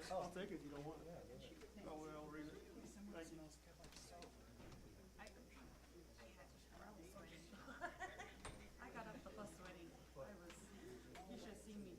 No, I'll take it if you don't want it. I'll read it. Thank you. I got off the bus sweating. You should have seen me.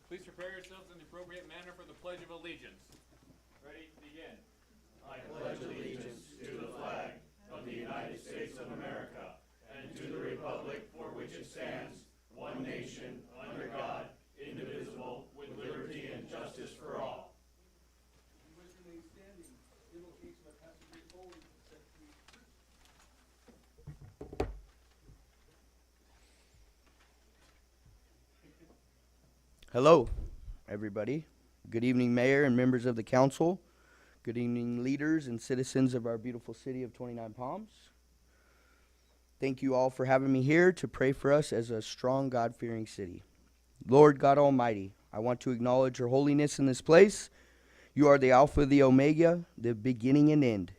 Please prepare yourselves in the appropriate manner for the Pledge of Allegiance. Ready, begin. I pledge allegiance to the flag of the United States of America and to the republic for which it stands, one nation, under God, indivisible, with liberty and justice for all. You wish to remain standing. Invocation by Pastor Rick Foley, Secretary. Hello, everybody. Good evening, Mayor and members of the council. Good evening, leaders and citizens of our beautiful city of 29 Palms. Thank you all for having me here to pray for us as a strong, God-fearing city. Lord God Almighty, I want to acknowledge your holiness in this place. You are the Alpha, the Omega, the beginning and end.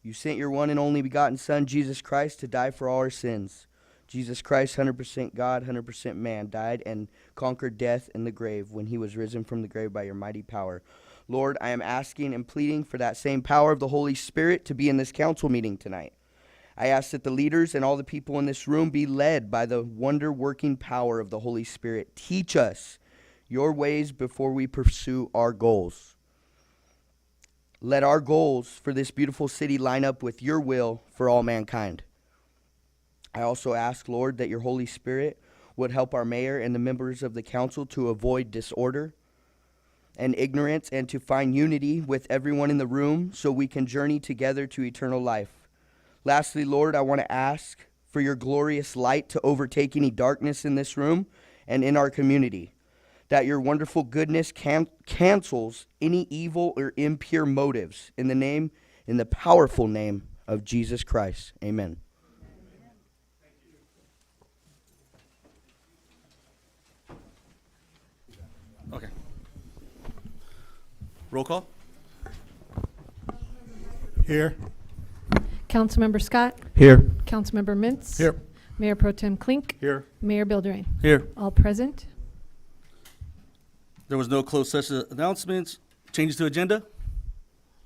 You sent your one and only begotten Son, Jesus Christ, to die for all our sins. Jesus Christ, 100% God, 100% man, died and conquered death and the grave when he was risen from the grave by your mighty power. Lord, I am asking and pleading for that same power of the Holy Spirit to be in this council meeting tonight. I ask that the leaders and all the people in this room be led by the wonder-working power of the Holy Spirit. Teach us your ways before we pursue our goals. Let our goals for this beautiful city line up with your will for all mankind. I also ask, Lord, that your Holy Spirit would help our mayor and the members of the council to avoid disorder and ignorance and to find unity with everyone in the room so we can journey together to eternal life. Lastly, Lord, I want to ask for your glorious light to overtake any darkness in this room and in our community, that your wonderful goodness cancels any evil or impure motives in the powerful name of Jesus Christ. Amen. Okay. Roll call. Here. Councilmember Scott. Here. Councilmember Mintz. Here. Mayor Pro Tem Klink. Here. Mayor Bilderain. Here. All present. There was no closed session announcements. Changes to agenda?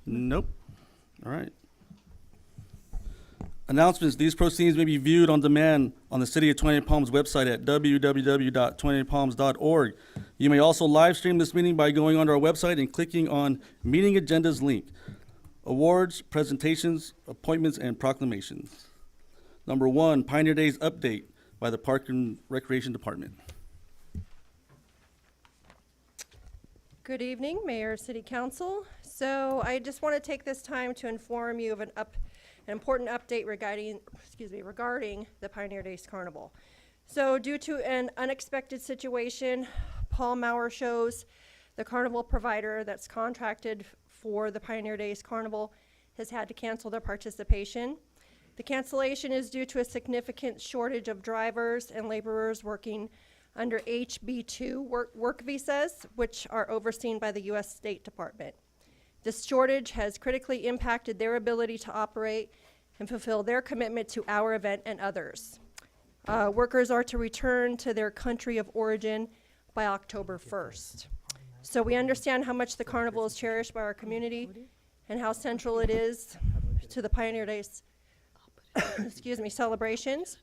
Nope. All right. Announcements. These proceedings may be viewed on demand on the City of 28 Palms website at www.28palms.org. You may also live stream this meeting by going onto our website and clicking on Meeting Agendas link. Awards, presentations, appointments, and proclamations. Number 1, Pioneer Days update by the Park and Recreation Department. Good evening, Mayor, City Council. So I just want to take this time to inform you of an an important update regarding the Pioneer Days Carnival. So due to an unexpected situation, Paul Maurer Shows, the carnival provider that's contracted for the Pioneer Days Carnival, has had to cancel their participation. The cancellation is due to a significant shortage of drivers and laborers working under HB2 work visas, which are overseen by the U.S. State Department. This shortage has critically impacted their ability to operate and fulfill their commitment to our event and others. Workers are to return to their country of origin by October 1st. So we understand how much the carnival is cherished by our community and how central it is to the Pioneer Days celebrations.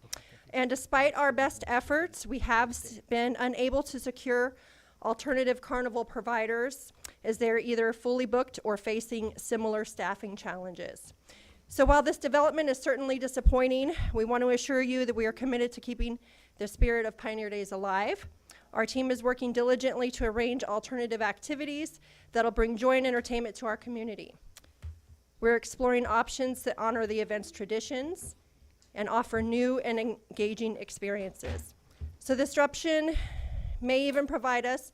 And despite our best efforts, we have been unable to secure alternative carnival providers as they're either fully booked or facing similar staffing challenges. So while this development is certainly disappointing, we want to assure you that we are committed to keeping the spirit of Pioneer Days alive. Our team is working diligently to arrange alternative activities that'll bring joy and entertainment to our community. We're exploring options that honor the event's traditions and offer new and engaging experiences. So this disruption may even provide us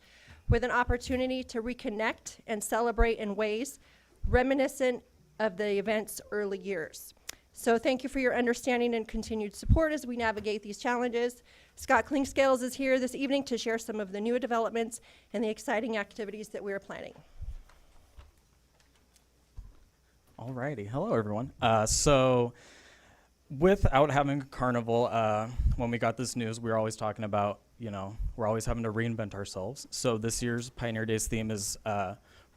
with an opportunity to reconnect and celebrate in ways reminiscent of the event's early years. So thank you for your understanding and continued support as we navigate these challenges. Scott Klingscales is here this evening to share some of the new developments and the exciting activities that we are planning. Alrighty, hello everyone. So without having a carnival, when we got this news, we were always talking about, we're always having to reinvent ourselves. So this year's Pioneer Days theme is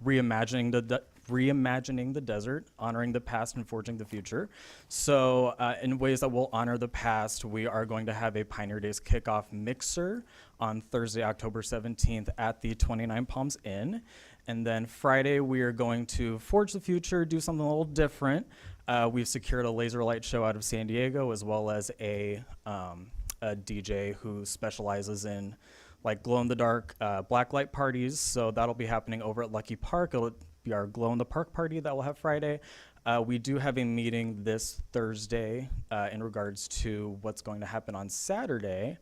reimagining the desert, honoring the past and forging the future. So in ways that will honor the past, we are going to have a Pioneer Days kickoff mixer on Thursday, October 17th at the 29 Palms Inn. And then Friday, we are going to forge the future, do something a little different. We've secured a laser light show out of San Diego, as well as a DJ who specializes in like glow-in-the-dark black light parties. So that'll be happening over at Lucky Park. It'll be our glow-in-the-park party that we'll have Friday. We do have a meeting this Thursday in regards to what's going to happen on Saturday.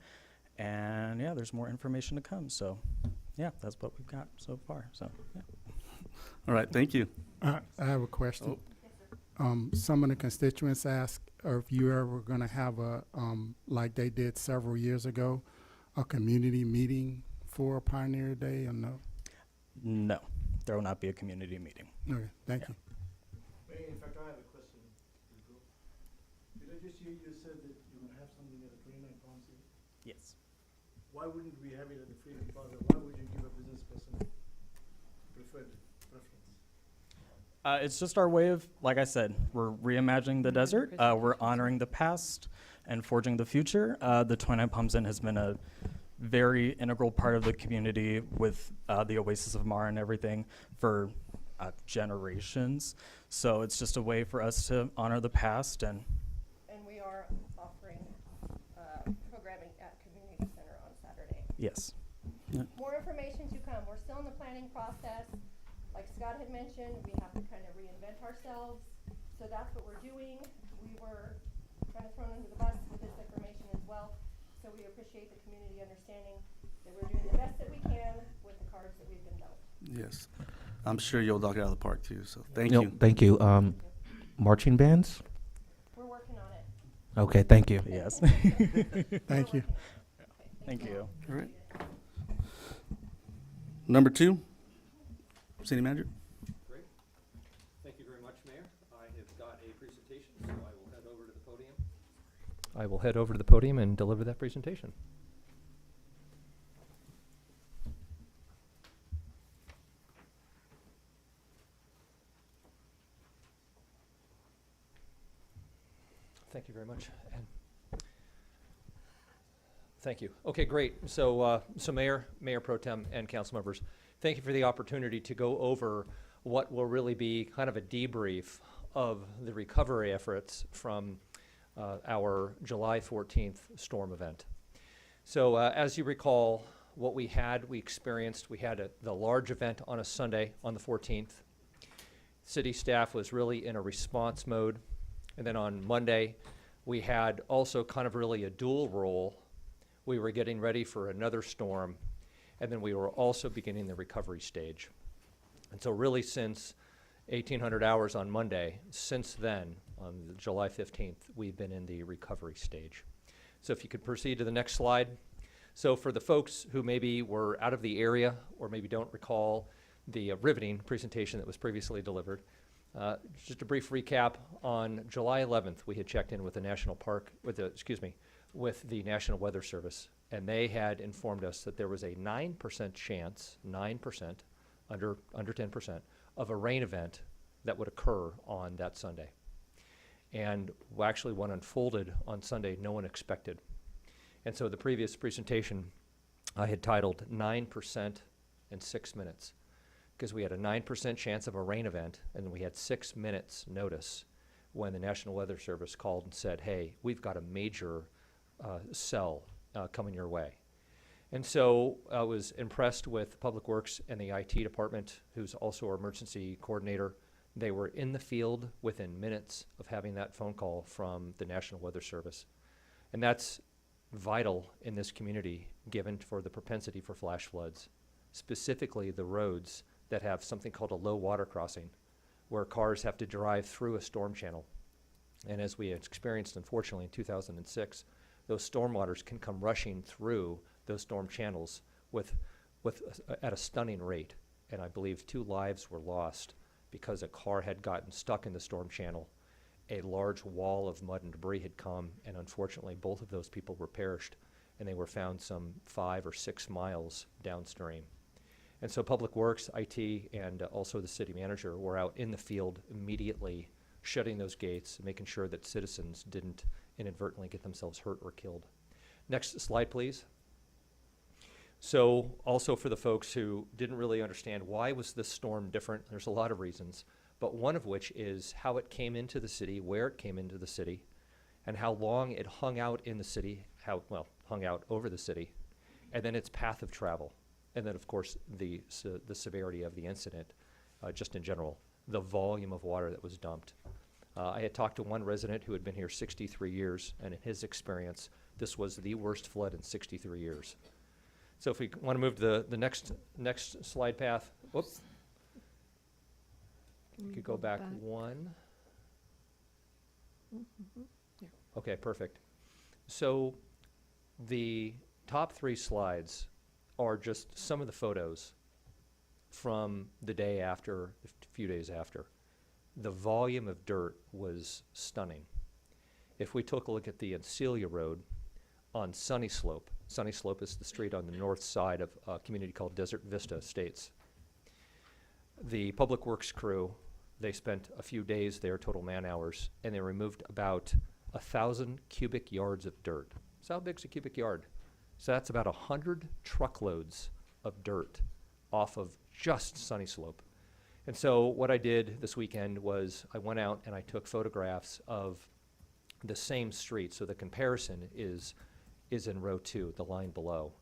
And yeah, there's more information to come. So yeah, that's what we've got so far. So yeah. All right, thank you. I have a question. Some of the constituents asked if you ever going to have a, like they did several years ago, a community meeting for Pioneer Day, or no? No, there will not be a community meeting. Okay, thank you. In fact, I have a question. Did I just hear you said that you're going to have something at the 29 Palms Inn? Yes. Why wouldn't we have it at the Freedom Plaza? Why would you give a business person preference? It's just our way of, like I said, we're reimagining the desert. We're honoring the past and forging the future. The 29 Palms Inn has been a very integral part of the community with the Oasis of Mara and everything for generations. So it's just a way for us to honor the past. And we are offering programming at Community Center on Saturday. yes. More information to come. We're still in the planning process. Like Scott had mentioned, we have to kind of reinvent ourselves. So that's what we're doing. We were kind of thrown under the bus with this information as well. So we appreciate the community understanding that we're doing the best that we can with the cards that we've been dealt. Yes. I'm sure you'll knock it out of the park too, so thank No, you. thank you. Marching bands? We're working on it. Okay, thank you. Yes. Thank you. Thank you. All right. Number 2, City Manager. Great. Thank you very much, Mayor. I have got a presentation, so I will head over to the podium. I will head over to the podium and deliver that presentation. Thank you very much. Thank you. Okay, great. So, Mayor Pro Tem, and council members, thank you for the opportunity to go over what will really be kind of a debrief of the recovery efforts from our July 14th storm event. So, as you recall, what we had the large event on a Sunday on the 14th. City staff was really in a response mode. And then on Monday, we had also kind of really a dual role. We were getting ready for another storm, and then we were also beginning the recovery stage. And so really since 1800 hours on Monday, since then, on July 15th, we've been in the recovery stage. So if you could proceed to the next slide. So for the folks who maybe were out of the area or maybe don't recall the riveting presentation that was previously delivered, just a brief recap. On July 11th, we had checked in with the National Park, with the National Weather Service, and they had informed us that there was a 9% chance, 9%, under 10%, of a rain event that would occur on that Sunday. And actually what unfolded on Sunday, no one expected. And so the previous presentation I had titled 9% in 6 minutes, because we had a 9% chance of a rain event, and we had 6 minutes notice when the National Weather Service called and said, hey, we've got a major cell coming your way. And so I was impressed with Public Works and the IT department, who's also our emergency coordinator. They were in the field within minutes of having that phone call from the National Weather Service. And that's vital in this community, given for the propensity for flash floods, specifically the roads that have something called a low water crossing, where cars have to drive through a storm channel. And as we experienced, unfortunately, in 2006, those storm waters can come rushing through those storm channels at a stunning rate. And I believe 2 lives were lost because a car had gotten stuck in the storm channel. A large wall of mud and debris had come, and unfortunately both of those people were perished, and they were found some 5 or 6 miles downstream. And so Public Works, IT, and also the city manager were out in the field immediately, shutting those gates, making sure that citizens didn't inadvertently get themselves hurt or killed. Next slide, please. So also for the folks who didn't really understand why was this storm different, there's a lot of reasons, but one of which is how it came into the city, where it came into the city, and how long it hung out in the city, hung out over the city, and then its path of travel. And then, of course, the severity of the incident, just in general, the volume of water that was dumped. I had talked to one resident who had been here 63 years, and in his experience, this was the worst flood in 63 years. So if we want to move to the next slide path, whoops. You could go back one. Okay, perfect. So the top 3 slides are just some of the photos from the day after, a few days after. The volume of dirt was stunning. If we took a look at the Encilia Road on Sunny Slope is the street on the north side of a community called Desert Vista Estates. The Public Works crew, they spent a few days there, total man hours, and they removed about 1,000 cubic yards of dirt. So how big's a cubic yard? So that's about 100 truckloads of dirt off of just Sunny Slope. And so what I did this weekend was I went out and I took photographs of the same street. So the comparison is in row 2, the line below.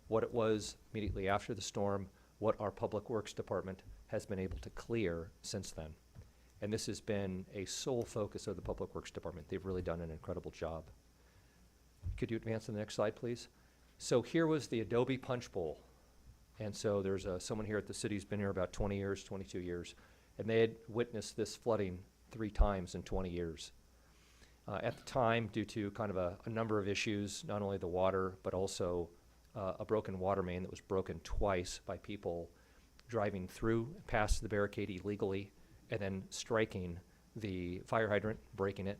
What it was immediately after the storm, what our Public Works department has been able to clear since then. And this has been a sole focus of the Public Works department. They've really done an incredible job. Could you advance to the next slide, please? So here was the Adobe Punch Bowl. And so there's someone here at the city who's been here about 20 years, 22 years, and they had witnessed this flooding 3 times in 20 years. At the time, due to kind of a number of issues, not only the water, but also a broken water main that was broken twice by people driving through, past the barricade illegally, and then striking the fire hydrant, breaking it,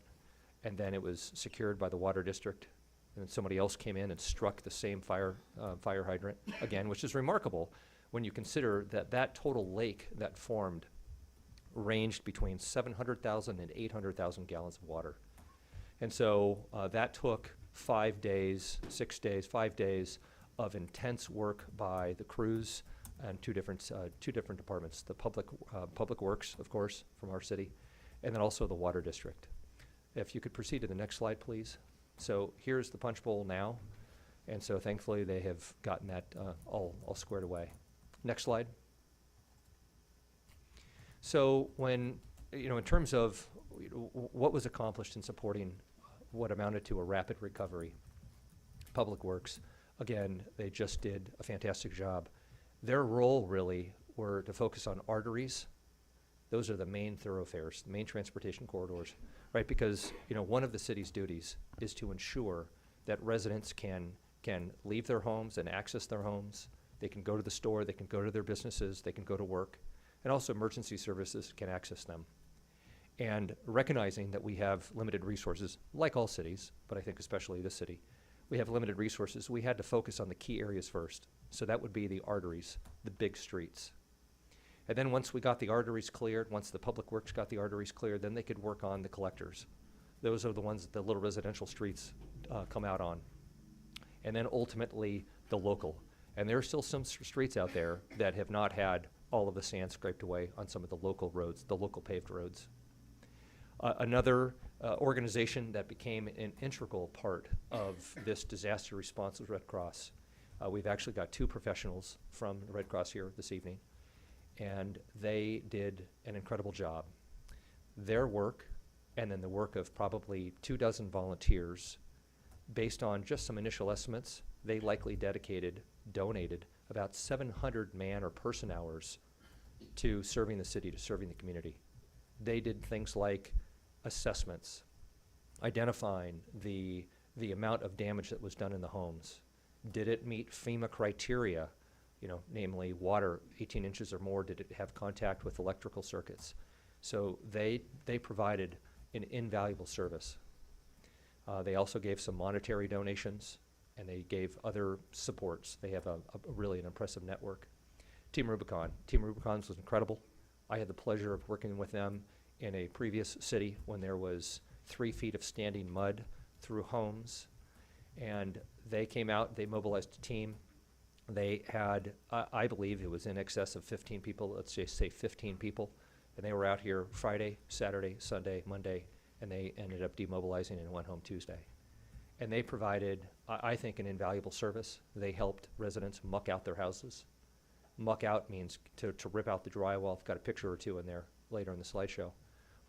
and then it was secured by the water district, and then somebody else came in and struck the same fire hydrant again, which is remarkable when you consider that that total lake that formed ranged between 700,000 and 800,000 gallons of water. And so that took 5 days, 6 days, 5 days of intense work by the crews and two different departments, the Public Works, of course, from our city, and then also the Water District. If you could proceed to the next slide, please. So here's the punch bowl now, and so thankfully they have gotten that all squared away. Next slide. So when in terms of what was accomplished in supporting what amounted to a rapid recovery, Public Works, again, they just did a fantastic job. Their role really were to focus on arteries. Those are the main thoroughfares, the main transportation corridors, right? Because, one of the city's duties is to ensure that residents can leave their homes and access their homes. They can go to the store, they can go to their businesses, they can go to work, and also emergency services can access them. And recognizing that we have limited resources, like all cities, but I think especially this city, we have limited resources, we had to focus on the key areas first. So that would be the arteries, the big streets. And then once we got the arteries cleared, once the Public Works got the arteries cleared, then they could work on the collectors. Those are the ones that the little residential streets come out on. And then ultimately the local. And there are still some streets out there that have not had all of the sand scraped away on some of the local roads, the local paved roads. Another organization that became an integral part of this disaster response was Red Cross. We've actually got 2 professionals from the Red Cross here this evening, and they did an incredible job. Their work, and then the work of probably 24 volunteers, based on just some initial estimates, they likely donated about 700 man or person hours to serving the city, to serving the community. They did things like assessments, identifying the amount of damage that was done in the homes. Did it meet FEMA criteria, namely water 18 inches or more? Did it have contact with electrical circuits? So they provided an invaluable service. They also gave some monetary donations, and they gave other supports. They have a really an impressive network. Team Rubicon was incredible. I had the pleasure of working with them in a previous city when there was 3 feet of standing mud through homes. And they came out, they mobilized a team. They had, I believe it was in excess of 15 people, let's just say 15 people. And they were out here Friday, Saturday, Sunday, Monday, and they ended up demobilizing and went home Tuesday. And they provided, I think, an invaluable service. They helped residents muck out their houses. Muck out means to rip out the drywall. I've got a picture or 2 in there later in the slideshow.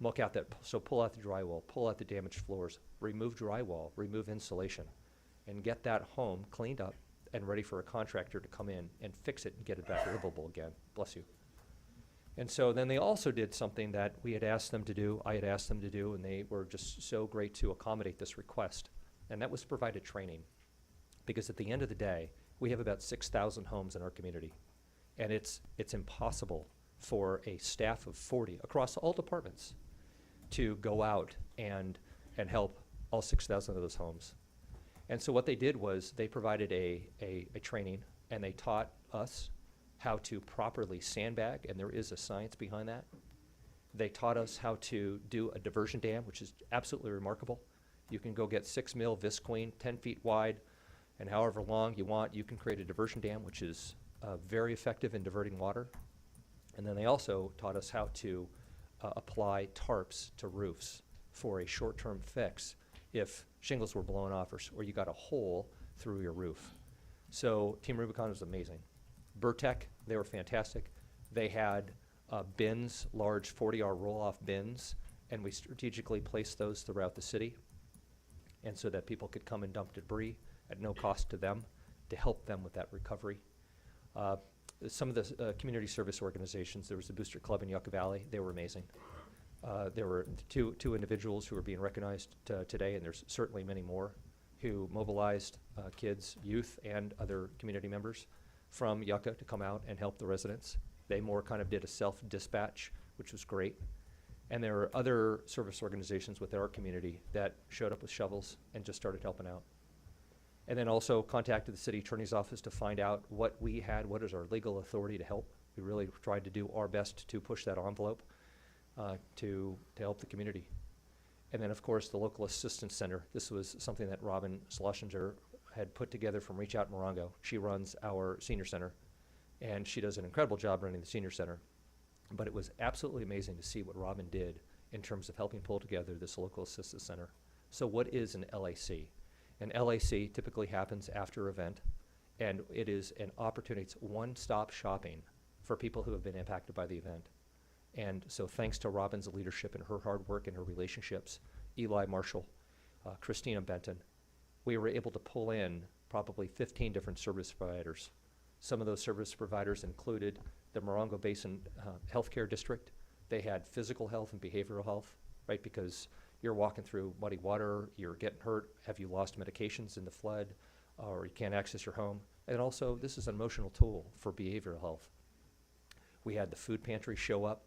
Muck out so pull out the drywall, pull out the damaged floors, remove drywall, remove insulation, and get that home cleaned up and ready for a contractor to come in and fix it and get it back livable again. Bless you. And so then they also did something that we had asked them to do, I had asked them to do, and they were just so great to accommodate this request. And that was provided training. Because at the end of the day, we have about 6,000 homes in our community. And it's impossible for a staff of 40 across all departments to go out and help all 6,000 of those homes. And so what they did was they provided a training, and they taught us how to properly sandbag, and there is a science behind that. They taught us how to do a diversion dam, which is absolutely remarkable. You can go get 6 mil visqueen, 10 feet wide, and however long you want, you can create a diversion dam, which is very effective in diverting water. And then they also taught us how to apply tarps to roofs for a short-term fix if shingles were blown off or you got a hole through your roof. So Team Rubicon was amazing. Burtech, they were fantastic. They had bins, large 40-hour roll-off bins, and we strategically placed those throughout the city, and so that people could come and dump debris at no cost to them to help them with that recovery. Some of the community service organizations, there was the Booster Club in Yucca Valley, they were amazing. There were two individuals who are being recognized today, and there's certainly many more, who mobilized kids, youth, and other community members from Yucca to come out and help the residents. They more kind of did a self-dispatch, which was great. And there are other service organizations within our community that showed up with shovels and just started helping out. And then also contacted the city attorney's office to find out what we had, what is our legal authority to help. We really tried to do our best to push that envelope to help the community. And then, of course, the local assistance center. This was something that Robin Schlesinger had put together from Reach Out Morongo. She runs our senior center, and she does an incredible job running the senior center. But it was absolutely amazing to see what Robin did in terms of helping pull together this local assistance center. So what is an LAC? An LAC typically happens after an event, and it is an opportunity. It's one-stop shopping for people who have been impacted by the event. And so thanks to Robin's leadership and her hard work and her relationships, Eli Marshall, Christina Benton, we were able to pull in probably 15 different service providers. Some of those service providers included the Morongo Basin Healthcare District. They had physical health and behavioral health, right? Because you're walking through muddy water, you're getting hurt, have you lost medications in the flood, or you can't access your home? And also, this is an emotional tool for behavioral health. We had the food pantry show up.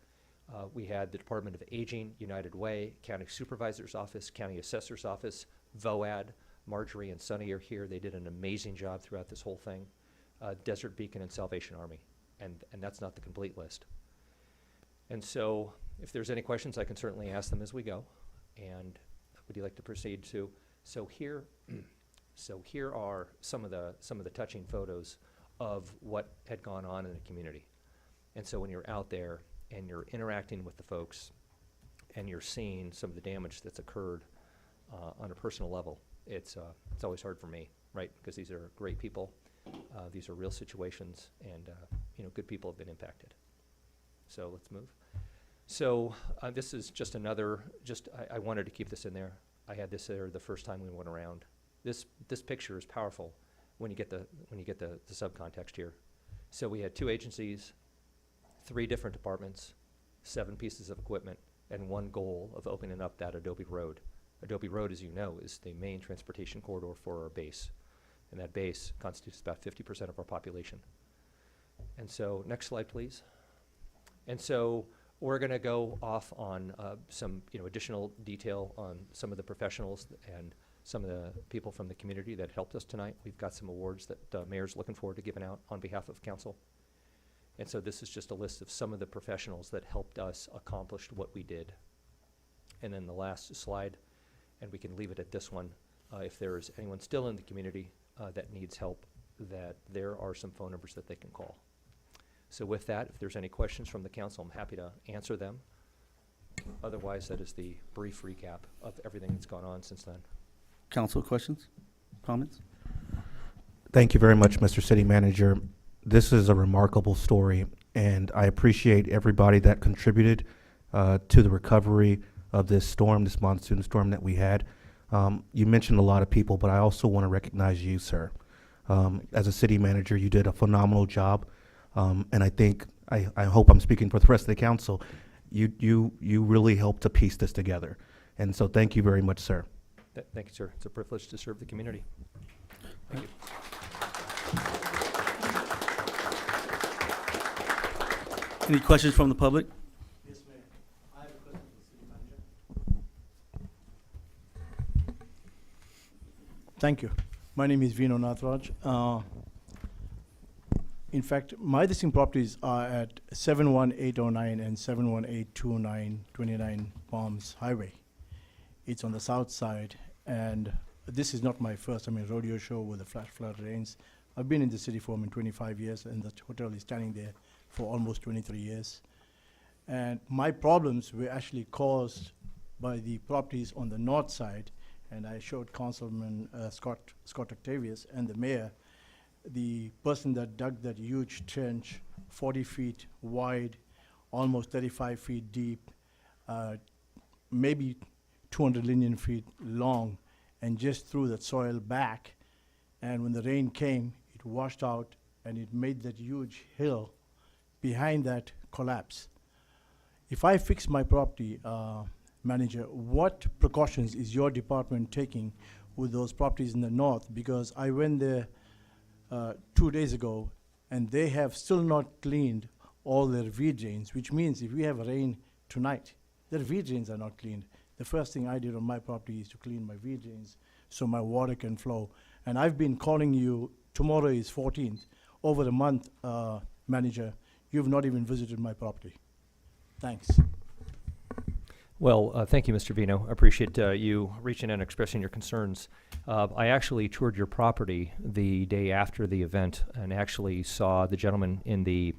We had the Department of Aging, United Way, County Supervisor's Office, County Assessor's Office, VOAD. Marjorie and Sonny are here. They did an amazing job throughout this whole thing. Desert Beacon and Salvation Army, and that's not the complete list. And so, if there's any questions, I can certainly ask them as we go. And would you like to proceed to? So here are some of the touching photos of what had gone on in the community. And so when you're out there and you're interacting with the folks and you're seeing some of the damage that's occurred on a personal level, it's always hard for me, right? Because these are great people, these are real situations, and good people have been impacted. So let's move. So this is just another. I wanted to keep this in there. I had this there the first time we went around. This picture is powerful when you get the subcontext here. So we had 2 agencies, 3 different departments, 7 pieces of equipment, and one goal of opening up that Adobe Road. Adobe Road, as you know, is the main transportation corridor for our base, and that base constitutes about 50% of our population. And so, next slide, please. And so, we're going to go off on some additional detail on some of the professionals and some of the people from the community that helped us tonight. We've got some awards that Mayor's looking forward to giving out on behalf of council. And so this is just a list of some of the professionals that helped us accomplish what we did. And then the last slide, and we can leave it at this one. If there's anyone still in the community that needs help, that there are some phone numbers that they can call. So with that, if there's any questions from the council, I'm happy to answer them. Otherwise, that is the brief recap of everything that's gone on since then. Council questions, comments? Thank you very much, Mr. City Manager. This is a remarkable story, and I appreciate everybody that contributed to the recovery of this storm, this monsoon storm that we had. You mentioned a lot of people, but I also want to recognize you, sir. As a city manager, you did a phenomenal job, and I think, I hope I'm speaking for the rest of the council, you really helped to piece this together. And so thank you very much, sir. Thank you, sir. It's a privilege to serve the community. Thank you. Any questions from the public? Yes, Mayor. I have a question for the city manager. Thank you. My name is Vino Nathraj. In fact, my listing properties are at 71809 and 71829 29 Palms Highway. It's on the south side, and this is not my first rodeo show with the flash flood rains. I've been in the city for 25 years, and the hotel is standing there for almost 23 years. And my problems were actually caused by the properties on the north side, and I showed Councilman Scott Octavius and the mayor, the person that dug that huge trench, 40 feet wide, almost 35 feet deep, maybe 200 linear feet long, and just threw that soil back. And when the rain came, it washed out, and it made that huge hill behind that collapse. If I fix my property, manager, what precautions is your department taking with those properties in the north? Because I went there 2 days ago, and they have still not cleaned all their V drains, which means if we have rain tonight, their V drains are not cleaned. The first thing I did on my property is to clean my V drains so my water can flow. And I've been calling you, tomorrow is 14th, over a month, manager, you've not even visited my property. Thanks. Well, thank you, Mr. Vino. I appreciate you reaching out and expressing your concerns. I actually toured your property the day after the event and actually saw the gentleman in the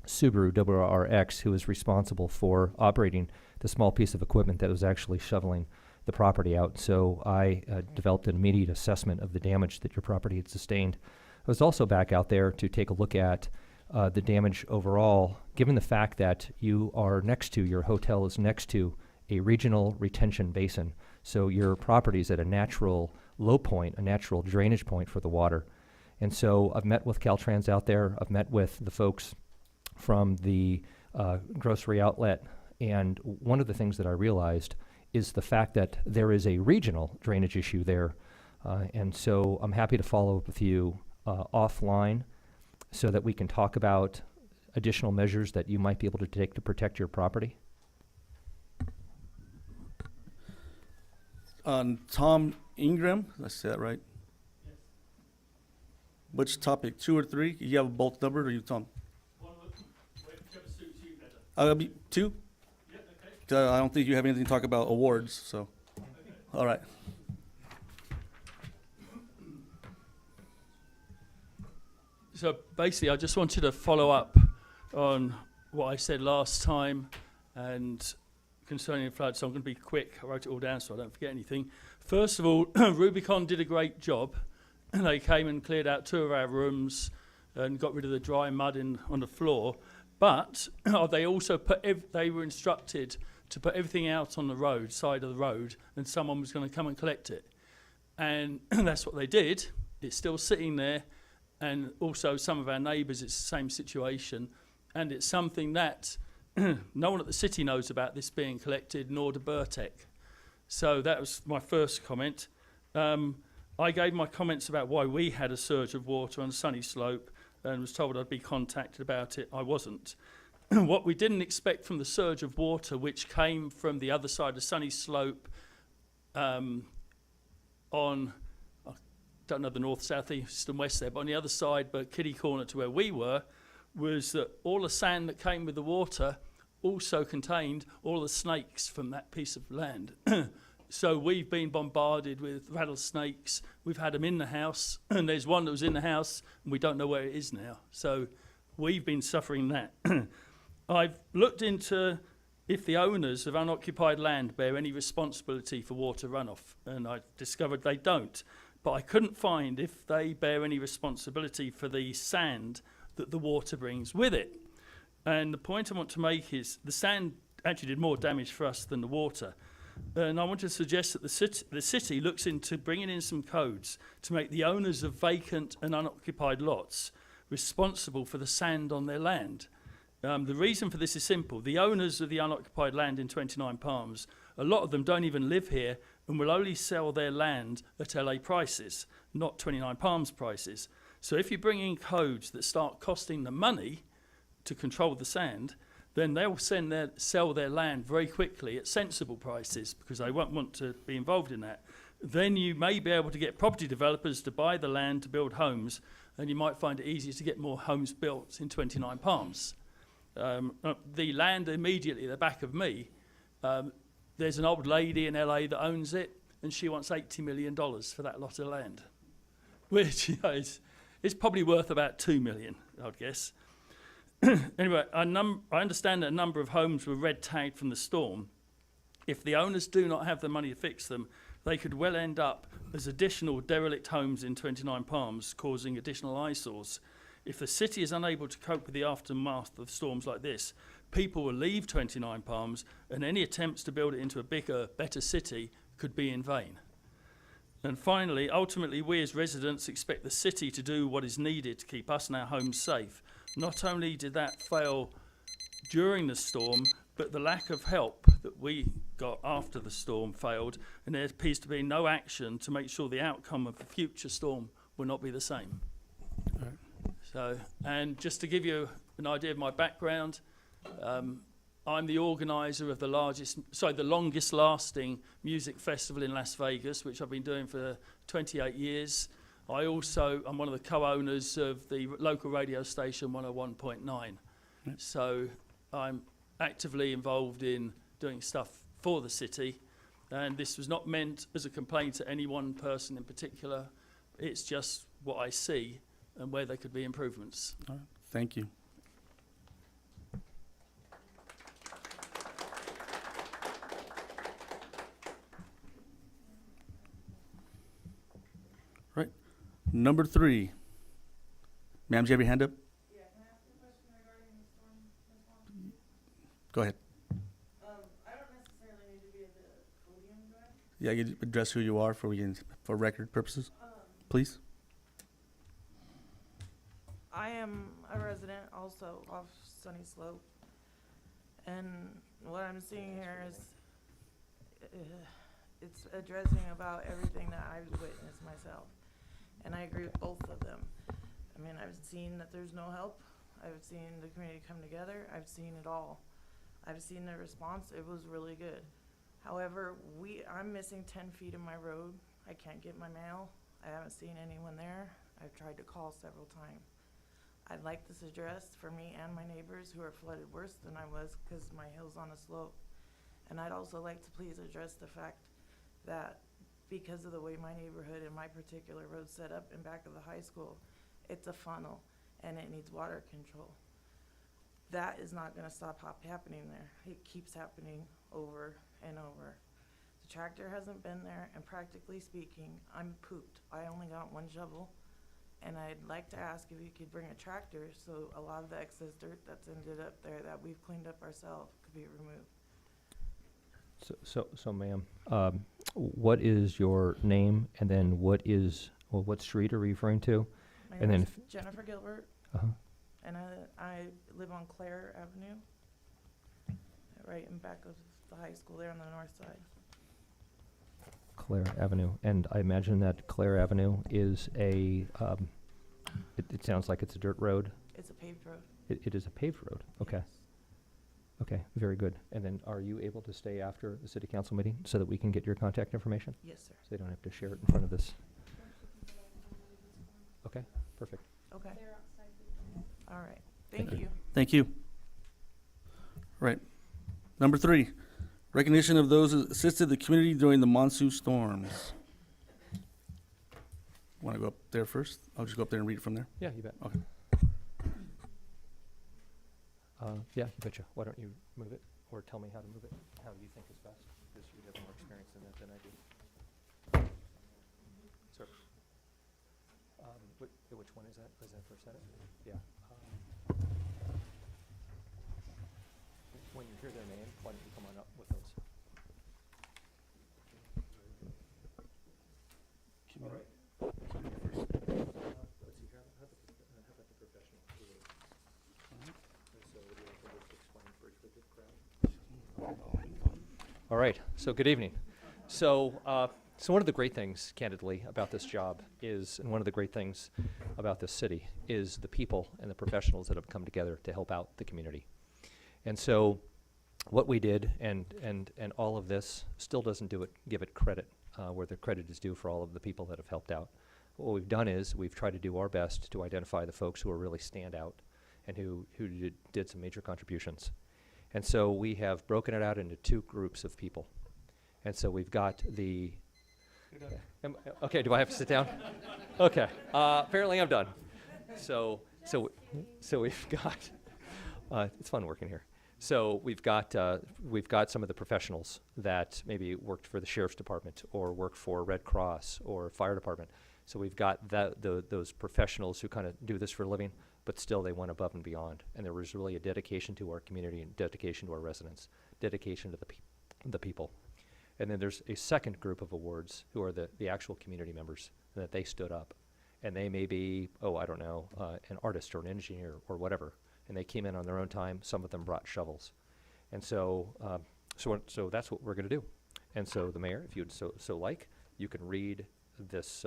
Subaru WRX who was responsible for operating the small piece of equipment that was actually shoveling the property out. So I developed an immediate assessment of the damage that your property had sustained. I was also back out there to take a look at the damage overall, given the fact that your hotel is next to a regional retention basin. So your property is at a natural low point, a natural drainage point for the water. And so I've met with Caltrans out there. I've met with the folks from the grocery outlet. And one of the things that I realized is the fact that there is a regional drainage issue there. And so I'm happy to follow up with you offline so that we can talk about additional measures that you might be able to take to protect your property. Tom Ingram, did I say that right? Yes. Which topic, 2 or 3? You have both numbered, or you, Tom? Whichever suits you better. Be 2? Yeah, okay. I don't think you have anything to talk about awards, so. All right. So basically, I just wanted to follow up on what I said last time and concerning the flood, so I'm going to be quick. I wrote it all down so I don't forget anything. First of all, Rubicon did a great job. They came and cleared out 2 of our rooms and got rid of the dry mud on the floor. But they also they were instructed to put everything out on the side of the road, and someone was going to come and collect it. And that's what they did. It's still sitting there. And also some of our neighbours, it's the same situation. And it's something that no one at the city knows about this being collected, nor the Burtec. So that was my first comment. I gave my comments about why we had a surge of water on Sunny Slope and was told I'd be contacted about it. I wasn't. What we didn't expect from the surge of water, which came from the other side of Sunny Slope on, I don't know the north, south, east and west there, but on the other side, but kitty corner to where we were, was that all the sand that came with the water also contained all the snakes from that piece of land. So we've been bombarded with rattlesnakes. We've had them in the house, and there's one that was in the house, and we don't know where it is now. So we've been suffering that. I've looked into if the owners of unoccupied land bear any responsibility for water runoff, and I discovered they don't. But I couldn't find if they bear any responsibility for the sand that the water brings with it. And the point I want to make is the sand actually did more damage for us than the water. And I want to suggest that the city looks into bringing in some codes to make the owners of vacant and unoccupied lots responsible for the sand on their land. The reason for this is simple. The owners of the unoccupied land in 29 Palms, a lot of them don't even live here and will only sell their land at LA prices, not 29 Palms prices. So if you bring in codes that start costing them money to control the sand, then they'll sell their land very quickly at sensible prices because they won't want to be involved in that. Then you may be able to get property developers to buy the land to build homes, and you might find it easier to get more homes built in 29 Palms. The land immediately at the back of me, there's an old lady in LA that owns it, and she wants $80 million for that lot of land, which is probably worth about $2 million, I'd guess. Anyway, I understand that a number of homes were red tagged from the storm. If the owners do not have the money to fix them, they could well end up as additional derelict homes in 29 Palms, causing additional eyesores. If the city is unable to cope with the aftermath of storms like this, people will leave 29 Palms, and any attempts to build it into a bigger, better city could be in vain. And finally, ultimately, we as residents expect the city to do what is needed to keep us and our homes safe. Not only did that fail during the storm, but the lack of help that we got after the storm failed, and there appears to be no action to make sure the outcome of a future storm will not be the same. All right. So, and just to give you an idea of my background, I'm the organizer of the longest lasting music festival in Las Vegas, which I've been doing for 28 years. I'm one of the co-owners of the local radio station 101.9. Yep. So I'm actively involved in doing stuff for the city. And this was not meant as a complaint to any one person in particular. It's just what I see and where there could be improvements. All right. Thank you. Right. Number 3. Ma'am, do you have your hand up? Yeah, can I ask a Go ahead. I don't necessarily need to be at the podium, do I? Yeah, you address who you are for record purposes, please. I am a resident also off Sunny Slope. And what I'm seeing here is, it's addressing about everything that I've witnessed myself. And I agree with both of them. I mean, I've seen that there's no help. I've seen the community come together. I've seen it all. I've seen the response. It was really good. However, I'm missing 10 feet of my road. I can't get my mail. I haven't seen anyone there. I've tried to call several times. I'd like this addressed for me and my neighbors who are flooded worse than I was because my hill's on a slope. And I'd also like to please address the fact that because of the way my neighborhood and my particular road's set up in back of the high school, it's a funnel and it needs water control. That is not gonna stop happening there. It keeps happening over and over. The tractor hasn't been there, and practically speaking, I'm pooped. I only got one shovel, and I'd like to ask if you could bring a tractor so a lot of the excess dirt that's ended up there that we've cleaned up ourselves could be removed. So ma'am, what is your name, and then what street are you referring to? My And name then is Jennifer Gilbert, and I live on Clare Avenue, right in back of the high school there on the north side. Clare Avenue, and I imagine that Clare Avenue is it sounds like it's a dirt road. It's a paved road. It is a paved road, okay. Yes. Okay, very good. And then are you able to stay after the city council meeting so that we can get your contact information? Yes, sir. So you don't have to share it in front of this. Okay, perfect. Okay. All right. Thank you. Thank you. Right. Number 3, recognition of those who assisted the community during the monsoon storms. Want to go up there first? I'll just go up there and read it from there. Yeah, you bet. Okay. Yeah, you betcha. Why don't you move it, or tell me how to move it, how you think is best, because you have more experience in that than I do. Sir. Which one is that? Is that for Senate? Yeah. When you hear their name, why don't you come on up with those? All right. Let's see, how about the professional? So would you like to just explain first with the crowd? All right, so good evening. So one of the great things, candidly, about this job is, and one of the great things about this city, is the people and the professionals that have come together to help out the community. And so what we did, and all of this still doesn't give it credit where the credit is due for all of the people that have helped out. What we've done is we've tried to do our best to identify the folks who are really stand out and who did some major contributions. And so we have broken it out into 2 groups of people. And so we've got the... Okay, do I have to sit down? Okay, apparently I'm done. So we've got... it's fun working here. So we've got some of the professionals that maybe worked for the sheriff's department or worked for Red Cross or fire department. So we've got those professionals who kind of do this for a living, but still they went above and beyond. And there was really a dedication to our community and dedication to our residents, dedication to the people. And then there's a second group of awards who are the actual community members, and that they stood up. And they may be, an artist or an engineer or whatever. And they came in on their own time. Some of them brought shovels. And so that's what we're going to do. And so the mayor, if you'd so like, you can read this,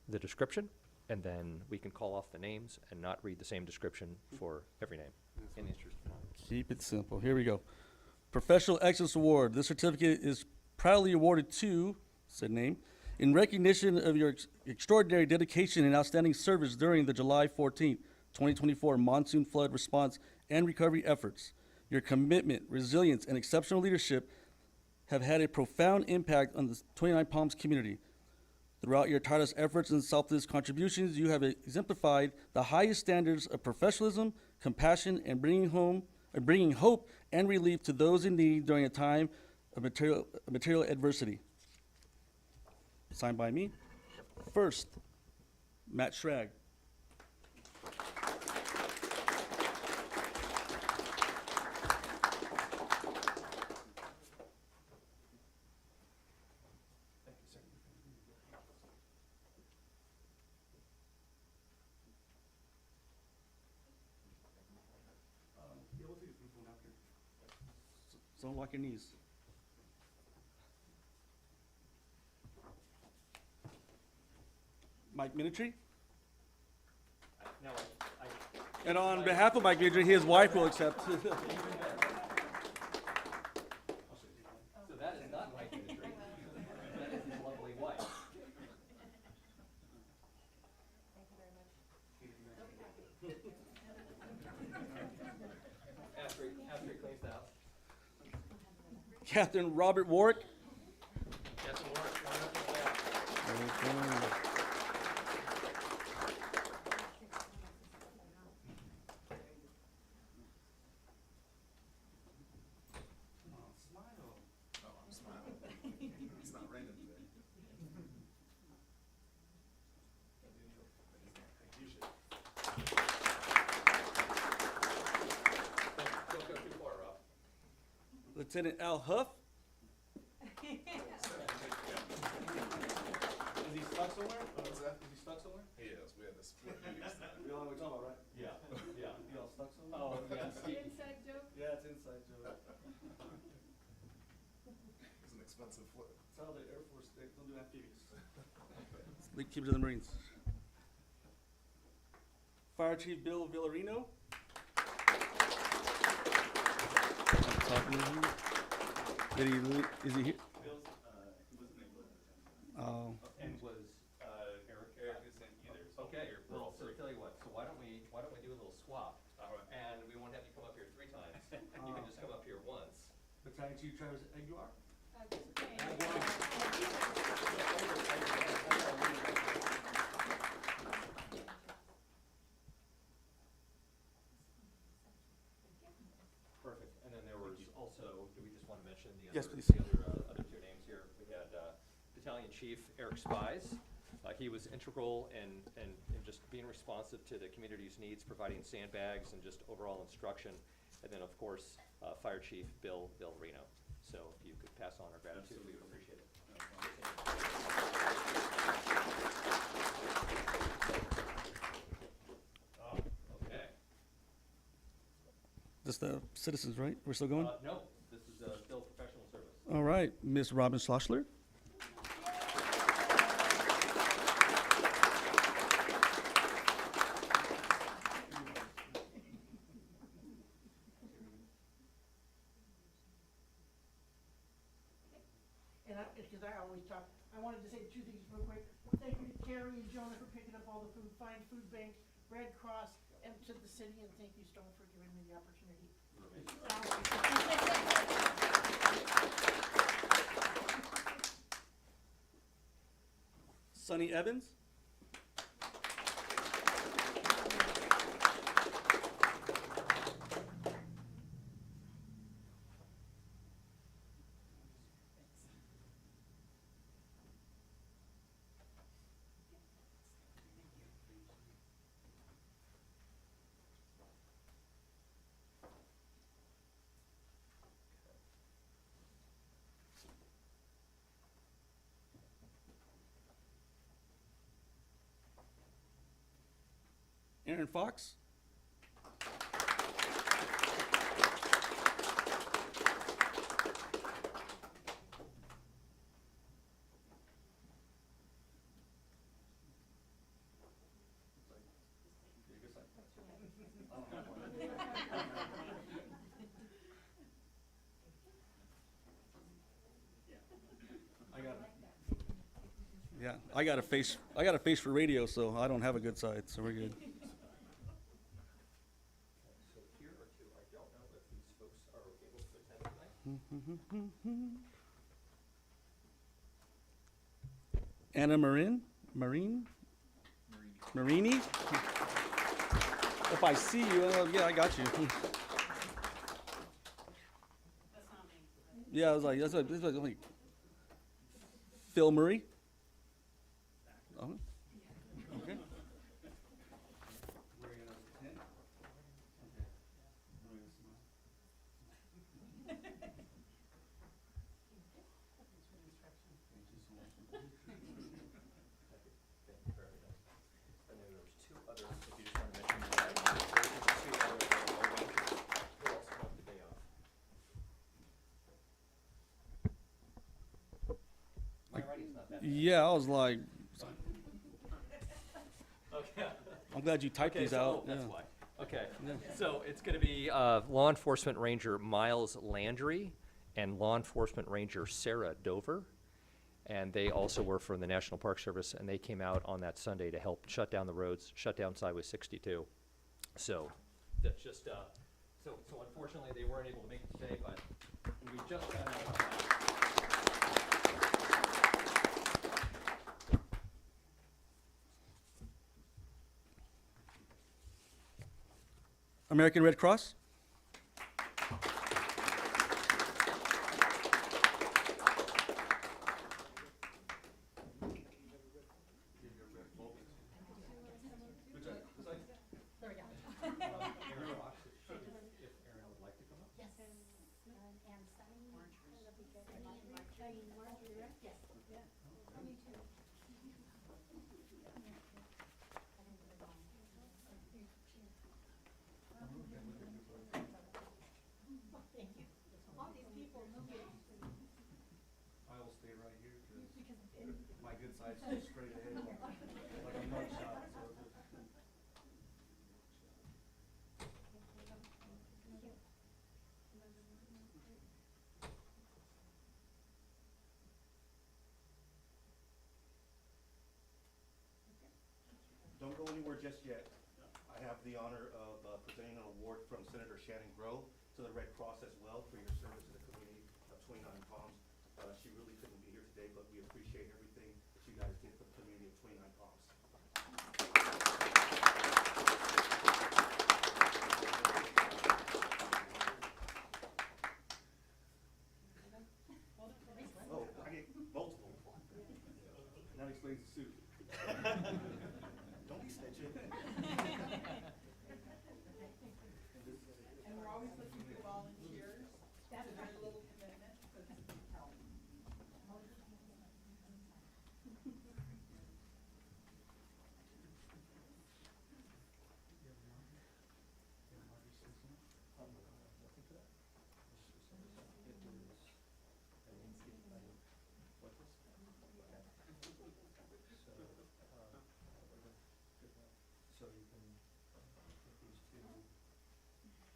the description, and then we can call off the names and not read the same description for every name. In the interest of time. Keep it simple. Here we go. Professional Excellence Award. This certificate is proudly awarded to, said name, in recognition of your extraordinary dedication and outstanding service during the July 14th, 2024 monsoon flood response and recovery efforts. Your commitment, resilience, and exceptional leadership have had a profound impact on the 29 Palms community. Throughout your tireless efforts and selfless contributions, you have exemplified the highest standards of professionalism, compassion, and bringing hope and relief to those in need during a time of material adversity. Signed by me. First, Matt Schrag. So don't lock your knees. Mike Minitry. Now, And on behalf of Mike Minitry, his wife will accept. so that is not Mike Minitry. That is his lovely wife. After he cleans the house. Captain Robert Warwick. Captain Warrant, coming up to the back. Don't go too far, Rob. Lieutenant Al Huff. Is he stuck somewhere? What's that? Is he stuck somewhere? He is. We had to split duties. You know what we're talking about, right? Yeah, yeah. You all stuck somewhere? Oh, yes. Inside joke? Yeah, it's inside joke. It's an expensive flip. That's how the Air Force, they don't do amphibious. Keep it to the Marines. Fire Chief Bill Villarino. Talking to him. Did he, is he here? Bill's, he wasn't able to attend. Oh, And was, Eric isn't either. So okay, you're well, all so three. tell you what, so why don't we do a little swap? All right. And we won't have you come up here 3 times. You can just come up here once. Battalion Chief Travis Aguilar. Perfect. And then there was also, do we just want to mention the Yes, other, please. other 2 names here? We had Battalion Chief Eric Spies. He was integral in just being responsive to the community's needs, providing sandbags and just overall instruction. And then, of course, Fire Chief Bill Reno. So if you could pass on our gratitude, we would appreciate it. Okay. This the citizens, right? We're still going? No, this is Bill's professional service. All right, Miss Robin Schlossler. And because I always talk, I wanted to say 2 things real quick. Thank you to Terry and Jonah for picking up all the food, Fine Food Bank, Red Cross, and to the city, and thank you, Stone, for giving me the opportunity. Sonny Evans. Aaron Fox. Yeah, I got a face for radio, so I don't have a good side, so we're good. So here are 2. I don't know if these folks are able to attend tonight. Anna Marini? If I see you, yeah, I got you. Yeah, I was like, that's like Phil Murray. Oh, okay. And then there was 2 others, if you just want to mention that. There's 2 others who are also have the day off. Yeah, I was like, Okay. I'm glad you typed Okay, these so- out. That's yeah. why. Okay. Yeah. So it's going to be Law Enforcement Ranger Miles Landry and Law Enforcement Ranger Sarah Dover. And they also were from the National Park Service, and they came out on that Sunday to help shut down the roads, shut down Highway 62. So that's just, so unfortunately, they weren't able to make it today, but we just got out on that. American Red Cross. I will stay right here because my good side's just straight ahead, like a mug shot, so just. Don't go anywhere just yet. I have the honor of presenting an award from Senator Shannon Grow to the Red Cross as well for your service to the community of 29 Palms. She really couldn't be here today, but we appreciate everything that you guys did for the community of 29 Palms. Oh, I get multiple. That explains the suit. Don't be snitching. And we're always looking for volunteers to do a little commitment, because it can help. So you can get these two,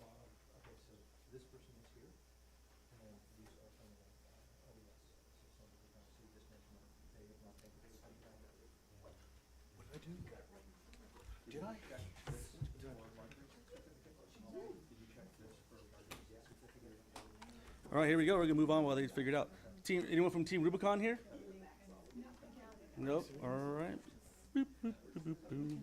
Bob, okay, so this person is here, and then these are from the OES. So some of you can see this mention, they have not taken this one down. What did I do? Did I? Did you check this for certificate? All right, here we go. We're gonna move on while they figure it out. Team, anyone from Team Rubicon here? Nope. All right. Boop, boop, boop, boop, boop.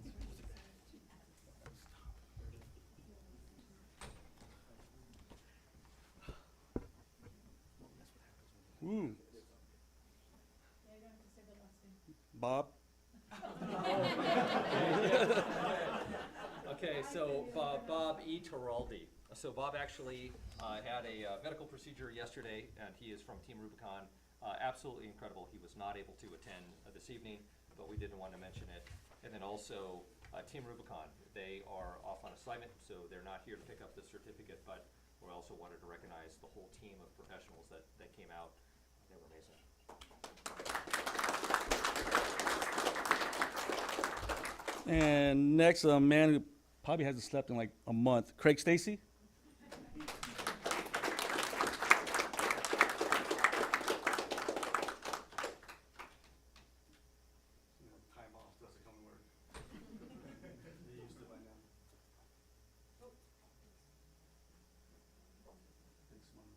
Woo. Bob. Okay, so Bob E. Teraldi. So Bob actually had a medical procedure yesterday, and he is from Team Rubicon. Absolutely incredible. He was not able to attend this evening, but we didn't want to mention it. And then also Team Rubicon. They are off on assignment, so they're not here to pick up the certificate, but we also wanted to recognize the whole team of professionals that came out. They were amazing. And next, a man who probably hasn't slept in like a month, Craig Stacy. Time off doesn't come to work. They used to by now. Big smile.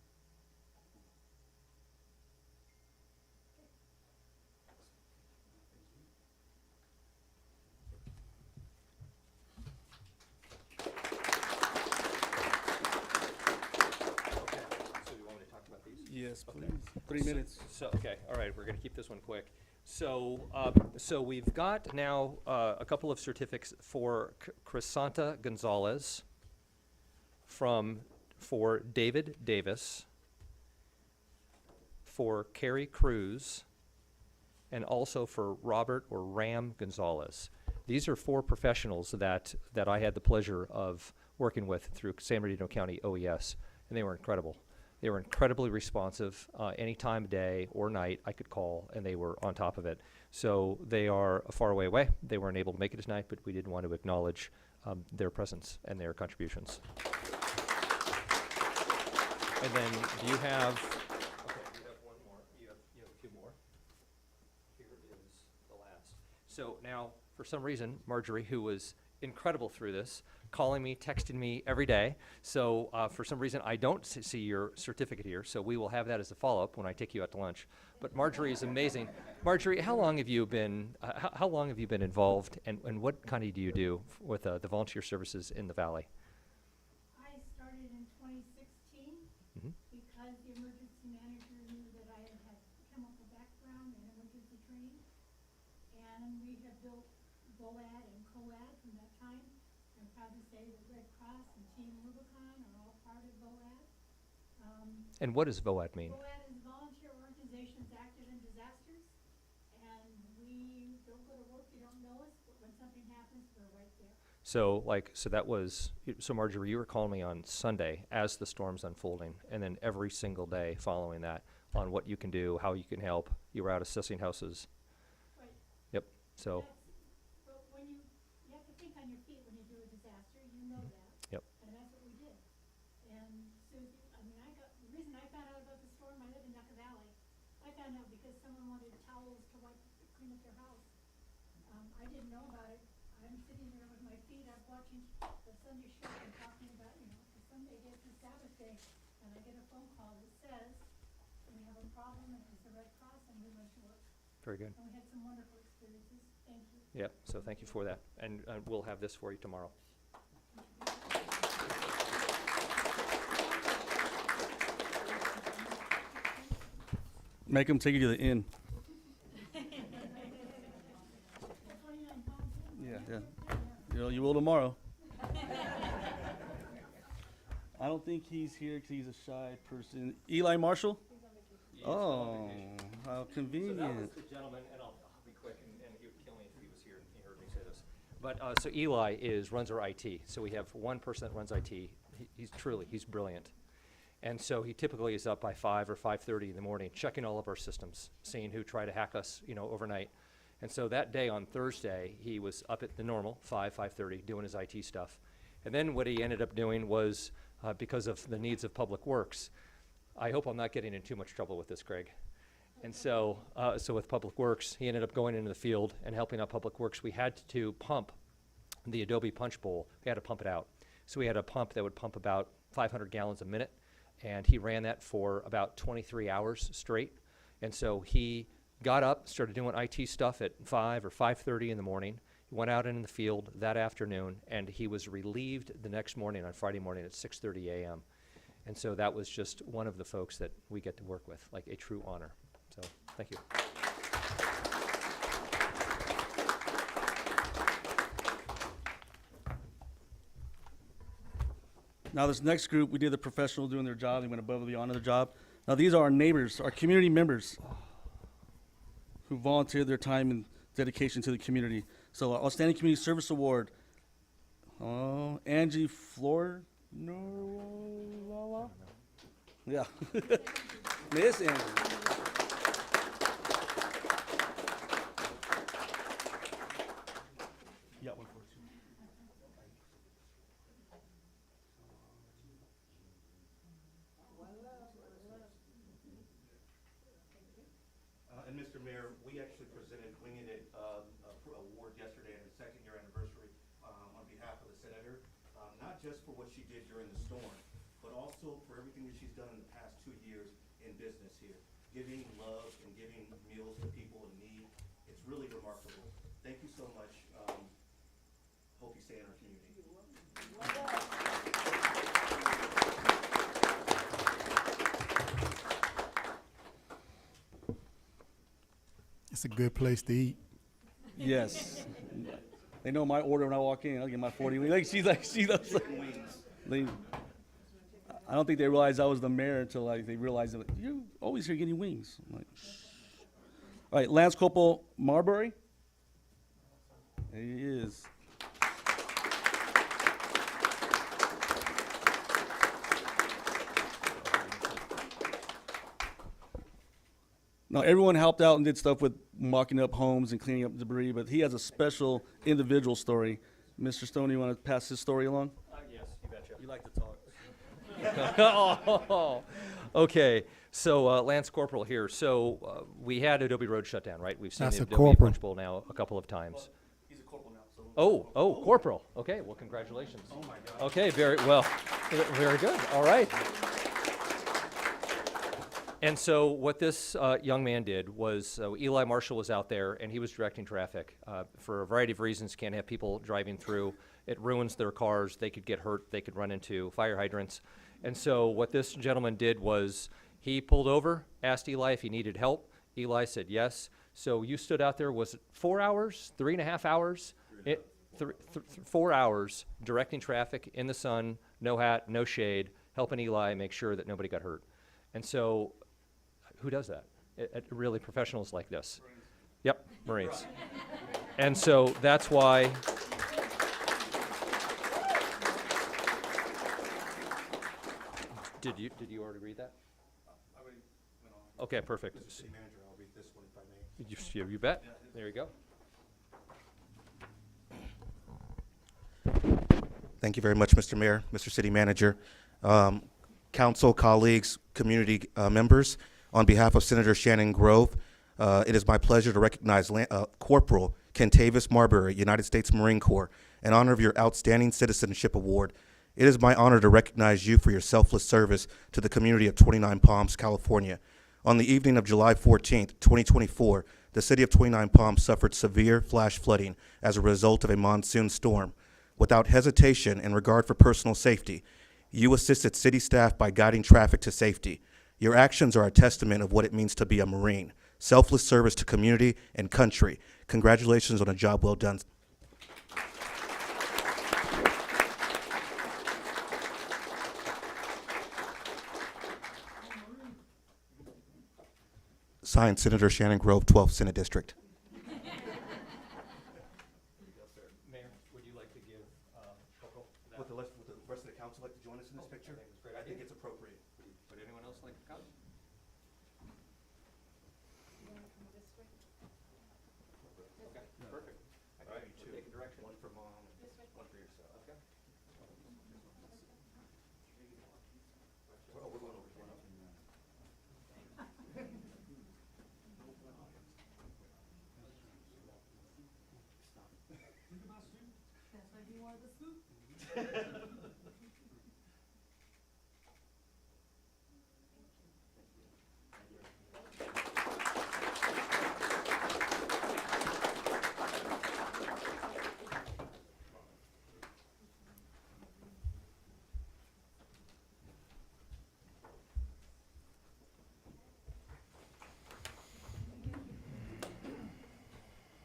Okay, so you want me to talk about these? Yes, Okay. please. 3 minutes. So, okay, all right, we're gonna keep this one quick. So, so we've got now, a couple of certificates for Crisanta Gonzalez for David Davis, for Carrie Cruz, and also for Robert or Ram Gonzalez. These are 4 professionals that I had the pleasure of working with through San Bernardino County OES, and they were incredible. They were incredibly responsive. Any time of day or night, I could call, and they were on top of it. So they are a far away. They weren't able to make it tonight, but we did want to acknowledge their presence and their contributions. And then, do you have? Okay, you have one more. You have a few more. Here is the last. So now, for some reason, Marjorie, who was incredible through this, calling me, texting me every day. So for some reason, I don't see your certificate here. So we will have that as a follow-up when I take you out to lunch. But Marjorie is amazing. Marjorie, how long have you been involved, and what kind of do you do with the volunteer services in the Valley? I started in 2016 because the emergency manager knew that I had chemical background and emergency training, and we have built VOAD and COAD from that time. I'm proud to say that Red Cross and Team Rubicon are all part of VOAD. And what does VOAD mean? VOAD is Volunteer Organizations Active in Disasters, and we don't go to work, you don't know us, but when something happens, we're right there. So Marjorie, you were calling me on Sunday as the storm's unfolding, and then every single day following that on what you can do, how you can help. You were out assessing houses. Right. Yep. So. But when you have to think on your feet when you do a disaster, you know that. Yep. And that's what we did. And Susie, the reason I found out about the storm, I live in Yucca Valley. I found out because someone wanted towels to clean up their house. I didn't know about it. I'm sitting there with my feet up watching the Sunday show and talking about, the Sunday day to Sabbath day, and I get a phone call that says, we have a problem, and it's the Red Cross, and we went to work. Very good. And we had some wonderful experiences. Thank you. Yep. So thank you for that, and we'll have this for you tomorrow. Make them take you to the inn. Yeah. You will tomorrow. I don't think he's here because he's a shy person. Eli Marshall? Oh, how convenient. So that was the gentleman, and I'll be quick, and he would kill me if he was here and he heard me say this. But so Eli runs our IT. So we have one person that runs IT. He's brilliant. And so he typically is up by 5 or 5:30 in the morning, checking all of our systems, seeing who tried to hack us, overnight. And so that day on Thursday, he was up at the normal 5:30, doing his IT stuff. And then what he ended up doing was, because of the needs of Public Works, I hope I'm not getting in too much trouble with this, Greg. And so with Public Works, he ended up going into the field and helping out Public Works. We had to pump the Adobe Punch Bowl. We had to pump it out. So we had a pump that would pump about 500 gallons a minute. And he ran that for about 23 hours straight. And so he got up, started doing IT stuff at 5 or 5:30 in the morning. He went out in the field that afternoon, and he was relieved the next morning on Friday morning at 6:30 a.m. And so that was just one of the folks that we get to work with, like a true honor. So thank you. Now this next group, we did the professional doing their job. They went above and beyond their job. Now these are our neighbors, our community members who volunteered their time and dedication to the community. So our Outstanding Community Service Award, Angie Flor, yeah, Miss Angie. Yeah, one for two. And Mr. Mayor, we actually presented Winging It award yesterday on the second-year anniversary on behalf of the senator, not just for what she did during the storm, but also for everything that she's done in the past 2 years in business here, giving love and giving meals to people in need. It's really remarkable. Thank you so much. Hope you stay in our community. It's a good place to eat. Yes. They know my order when I walk in. I'll get my 40 wings. She's like, I don't think they realized I was the mayor until they realized that you're always here getting wings. I'm like, shh. All right, Lance Corporal Marbury. There he is. Now, everyone helped out and did stuff with mocking up homes and cleaning up debris, but he has a special individual story. Mr. Stone, you want to pass his story along? Yes, you betcha. You like to talk. Oh, okay, so Lance Corporal here. So we had Adobe Road shut down, right? We've seen That's the a Adobe corporal. Punch Bowl now a couple of times. He's a corporal now, so. Oh, corporal. Okay, well, congratulations. Oh, my God. Okay, very well. Very good. All right. And so what this young man did was Eli Marshall was out there and he was directing traffic. For a variety of reasons, can't have people driving through. It ruins their cars. They could get hurt. They could run into fire hydrants. And so what this gentleman did was he pulled over, asked Eli if he needed help. Eli said yes. So you stood out there, was it 4 hours, 3.5 hours? 4 hours directing traffic in the sun, no hat, no shade, helping Eli make sure that nobody got hurt. And so who does that? Really professionals like this. Yep, Marines. And so that's why Did you already read that? I already went on. Okay, perfect. Mr. City Manager, I'll read this one if I may. You bet. There you go. Thank you very much, Mr. Mayor, Mr. City Manager, council, colleagues, community members. On behalf of Senator Shannon Grove, it is my pleasure to recognize Corporal Kentavis Marbury, United States Marine Corps, in honor of your Outstanding Citizenship Award. It is my honor to recognize you for your selfless service to the community of 29 Palms, California. On the evening of July 14th, 2024, the city of 29 Palms suffered severe flash flooding as a result of a monsoon storm. Without hesitation and regard for personal safety, you assisted city staff by guiding traffic to safety. Your actions are a testament of what it means to be a Marine. Selfless service to community and country. Congratulations on a job well done. Signed, Senator Shannon Grove, 12th Senate District. Mayor, would you like to give Corporal that? Would the rest of the council like to join us in this picture? Great I idea. think it's appropriate. Would anyone else like to come? Okay, perfect. All right, we'll take a direction. One for mom and one for yourself. Okay. Oh, we're going over. We're going up.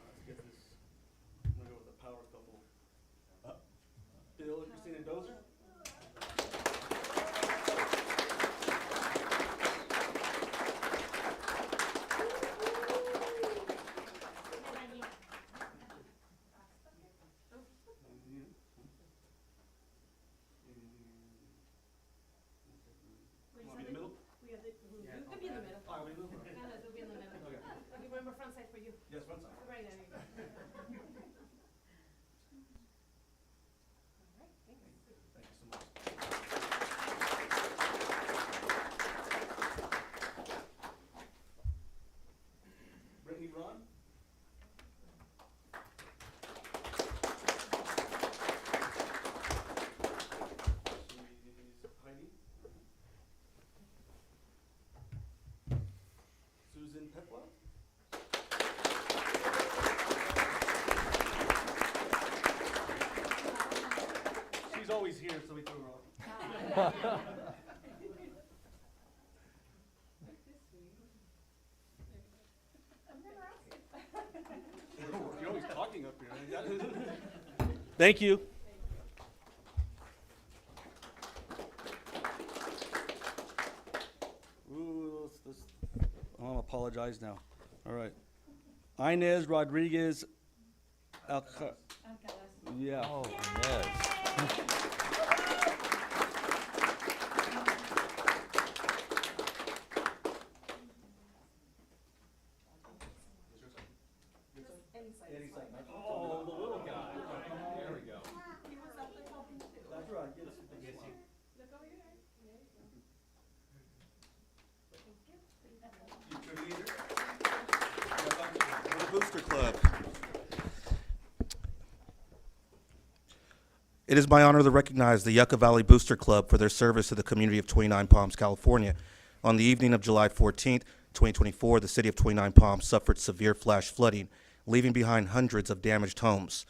Let's get this. I'm gonna go with the power couple. Bill and Christina Dozer. Want me in the middle? We have the, you could be in the middle. Oh, we move. Anna, you'll be in the middle. Okay. Okay, remember front side for you. Yes, one side. Right there, you go. All right, thanks. Thank you so much. Brittany Ron? She's Heidi. Susan Petwa? She's always here, so we threw her off. You're always talking up here. Thank you. Ooh, I'll apologize now. All right. Inez Rodriguez Alca. Yeah. Oh, Inez. Booster Club. It is my honor to recognize the Yucca Valley Booster Club for their service to the community of 29 Palms, California. On the evening of July 14th, 2024, the city of 29 Palms suffered severe flash flooding, leaving behind hundreds of damaged homes.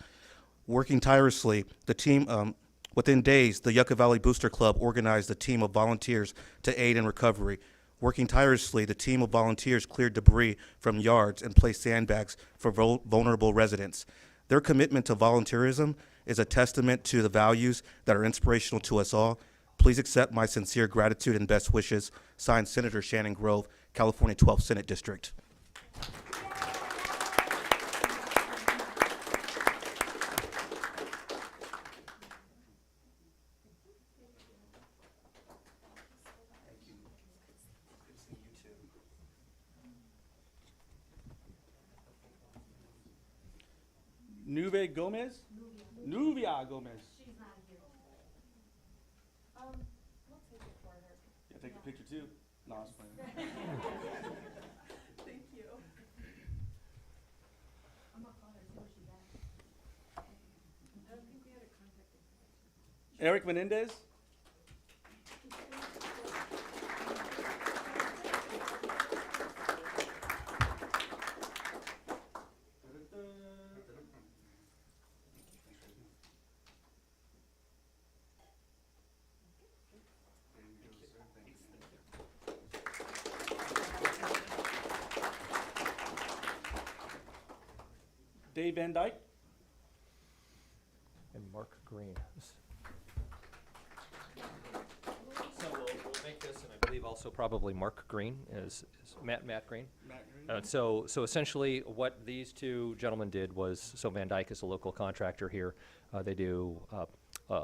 Working tirelessly, the team, within days, the Yucca Valley Booster Club organized a team of volunteers to aid in recovery. Working tirelessly, the team of volunteers cleared debris from yards and placed sandbags for vulnerable residents. Their commitment to volunteerism is a testament to the values that are inspirational to us all. Please accept my sincere gratitude and best wishes. Signed, Senator Shannon Grove, California 12th Senate District. Nuvia Gomez? Nuvia Gomez. She's not here. We'll take it for her. Yeah, take the picture too. No, I was playing. Thank you. I'm gonna call her, see where she's at. I don't think we had a contact information. Eric Menendez? Dave Van Dyke? And Mark Green. So we'll make this, and I believe also probably Mark Green is Matt Green. Matt Green. So essentially what these two gentlemen did was, so Van Dyke is a local contractor here. They do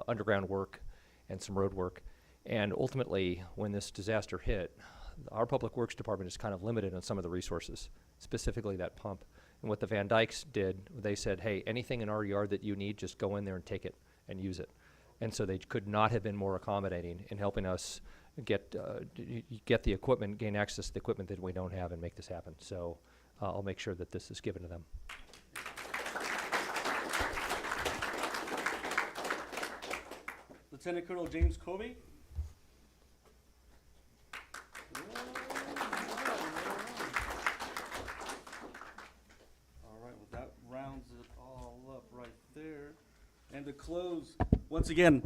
underground work and some road work. And ultimately, when this disaster hit, our Public Works Department is kind of limited on some of the resources, specifically that pump. And what the Van Dykes did, they said, hey, anything in our yard that you need, just go in there and take it and use it. And so they could not have been more accommodating in helping us get the equipment, gain access to the equipment that we don't have and make this happen. So I'll make sure that this is given to them. Lieutenant Colonel James Covey? That rounds it all up right there. And to close, once again,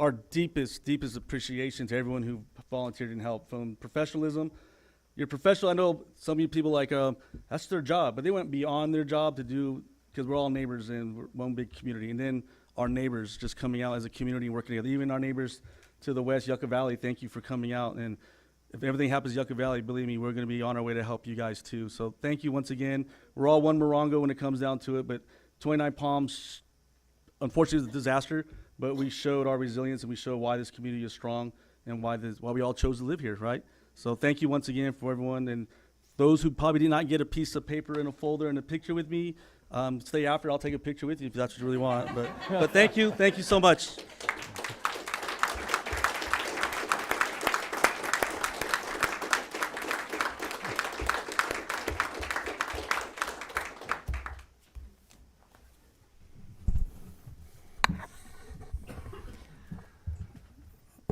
our deepest appreciation to everyone who volunteered and helped. From professionalism, you're professional. I know some of you people like, that's their job, but they went beyond their job to do, because we're all neighbors and we're one big community. And then our neighbors just coming out as a community and working together. Even our neighbors to the west, Yucca Valley, thank you for coming out. And if everything happens in Yucca Valley, believe me, we're going to be on our way to help you guys too. So thank you once again. We're all one Morongo when it comes down to it, but 29 Palms, unfortunately, it's a disaster, but we showed our resilience and we showed why this community is strong and why we all chose to live here, right? So thank you once again for everyone. And those who probably did not get a piece of paper and a folder and a picture with me, stay after. I'll take a picture with you if that's what you really want. But thank you so much.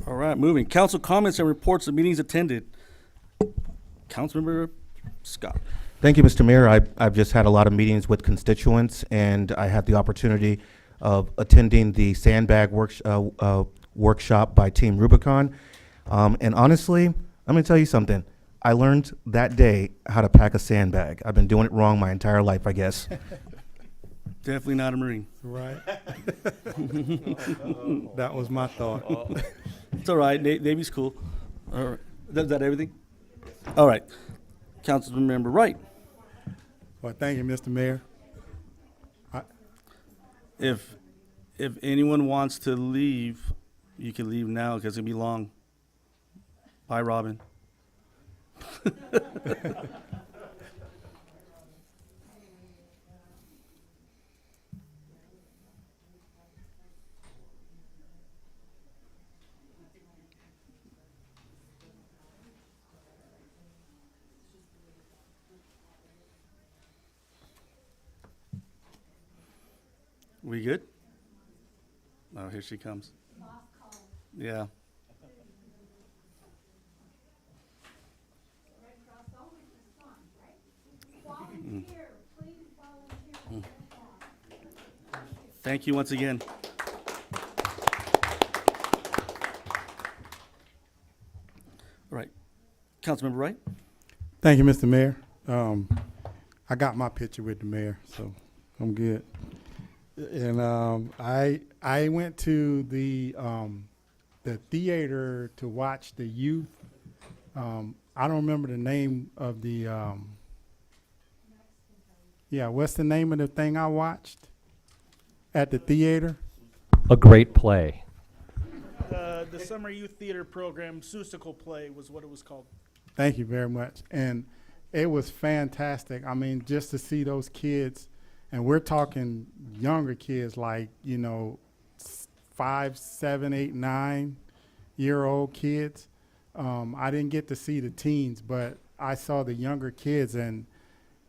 All right, moving. Council comments and reports of meetings attended. Councilmember Scott. Thank you, Mr. Mayor. I've just had a lot of meetings with constituents, and I had the opportunity of attending the sandbag workshop by Team Rubicon. And honestly, I'm going to tell you something. I learned that day how to pack a sandbag. I've been doing it wrong my entire life, I guess. Definitely not a Marine. Right. That was my thought. It's all right. Navy's cool. All right. Is that everything? All right. Councilmember Wright. Well, thank you, Mr. Mayor. If anyone wants to leave, you can leave now because it's going to be long. Bye, Robin. We good? Oh, here she comes. Yeah. Thank you once again. All right. Councilmember Wright? Thank you, Mr. Mayor. I got my picture with the mayor, so I'm good. And I went to the theater to watch the youth. I don't remember the name of the yeah, what's the name of the thing I watched at the theater? A great play. The Summer Youth Theater Program, Seussical Play was what it was called. Thank you very much. And it was fantastic. I mean, just to see those kids, and we're talking younger kids, like, 5, 7, 8, 9-year-old kids. I didn't get to see the teens, but I saw the younger kids, and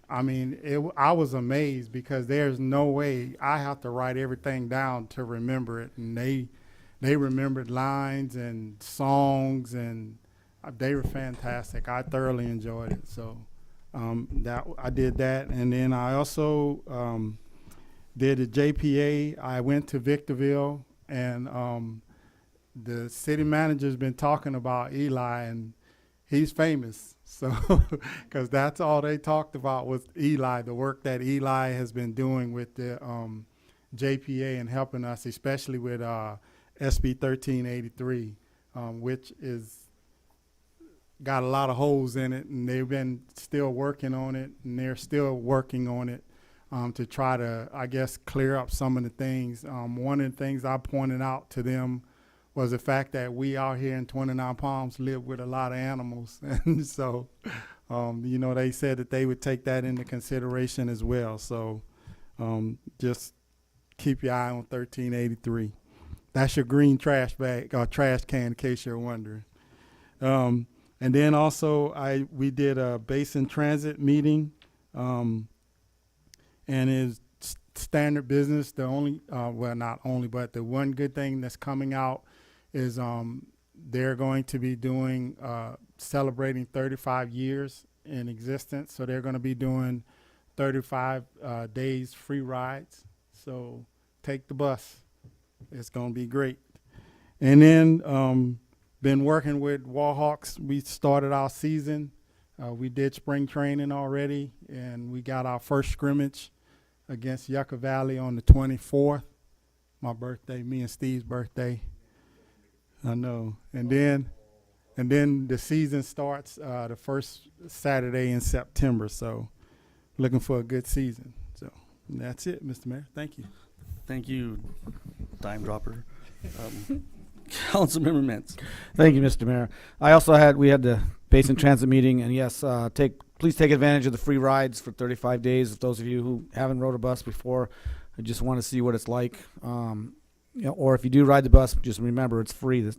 I mean, I was amazed because there's no way I have to write everything down to remember it. And they remembered lines and songs, and they were fantastic. I thoroughly enjoyed it. So I did that, and then I also did the JPA. I went to Victorville, and the city manager's been talking about Eli, and he's famous. So, because that's all they talked about was Eli, the work that Eli has been doing with the JPA and helping us, especially with SB 1383, which is got a lot of holes in it, and they've been still working on it, and they're still working on it to try to, I guess, clear up some of the things. One of the things I pointed out to them was the fact that we out here in 29 Palms live with a lot of animals. And so, they said that they would take that into consideration as well. So just keep your eye on 1383. That's your green trash bag or trash can, in case you're wondering. And then also we did a Basin Transit meeting, and it's standard business. The only, well, not only, but the one good thing that's coming out is they're going to be doing celebrating 35 years in existence. So they're going to be doing 35 days free rides. So take the bus. It's going to be great. And then been working with Warhawks. We started our season. We did spring training already, and we got our first scrimmage against Yucca Valley on the 24th. My birthday, me and Steve's birthday. I know. And then the season starts the first Saturday in September. So looking for a good season. So that's it, Mr. Mayor. Thank you. Thank you, dime dropper. Councilmember Mintz. Thank you, Mr. Mayor. We had the Basin Transit meeting, and yes, please take advantage of the free rides for 35 days. If those of you who haven't rode a bus before, I just want to see what it's like. Or if you do ride the bus, just remember it's free.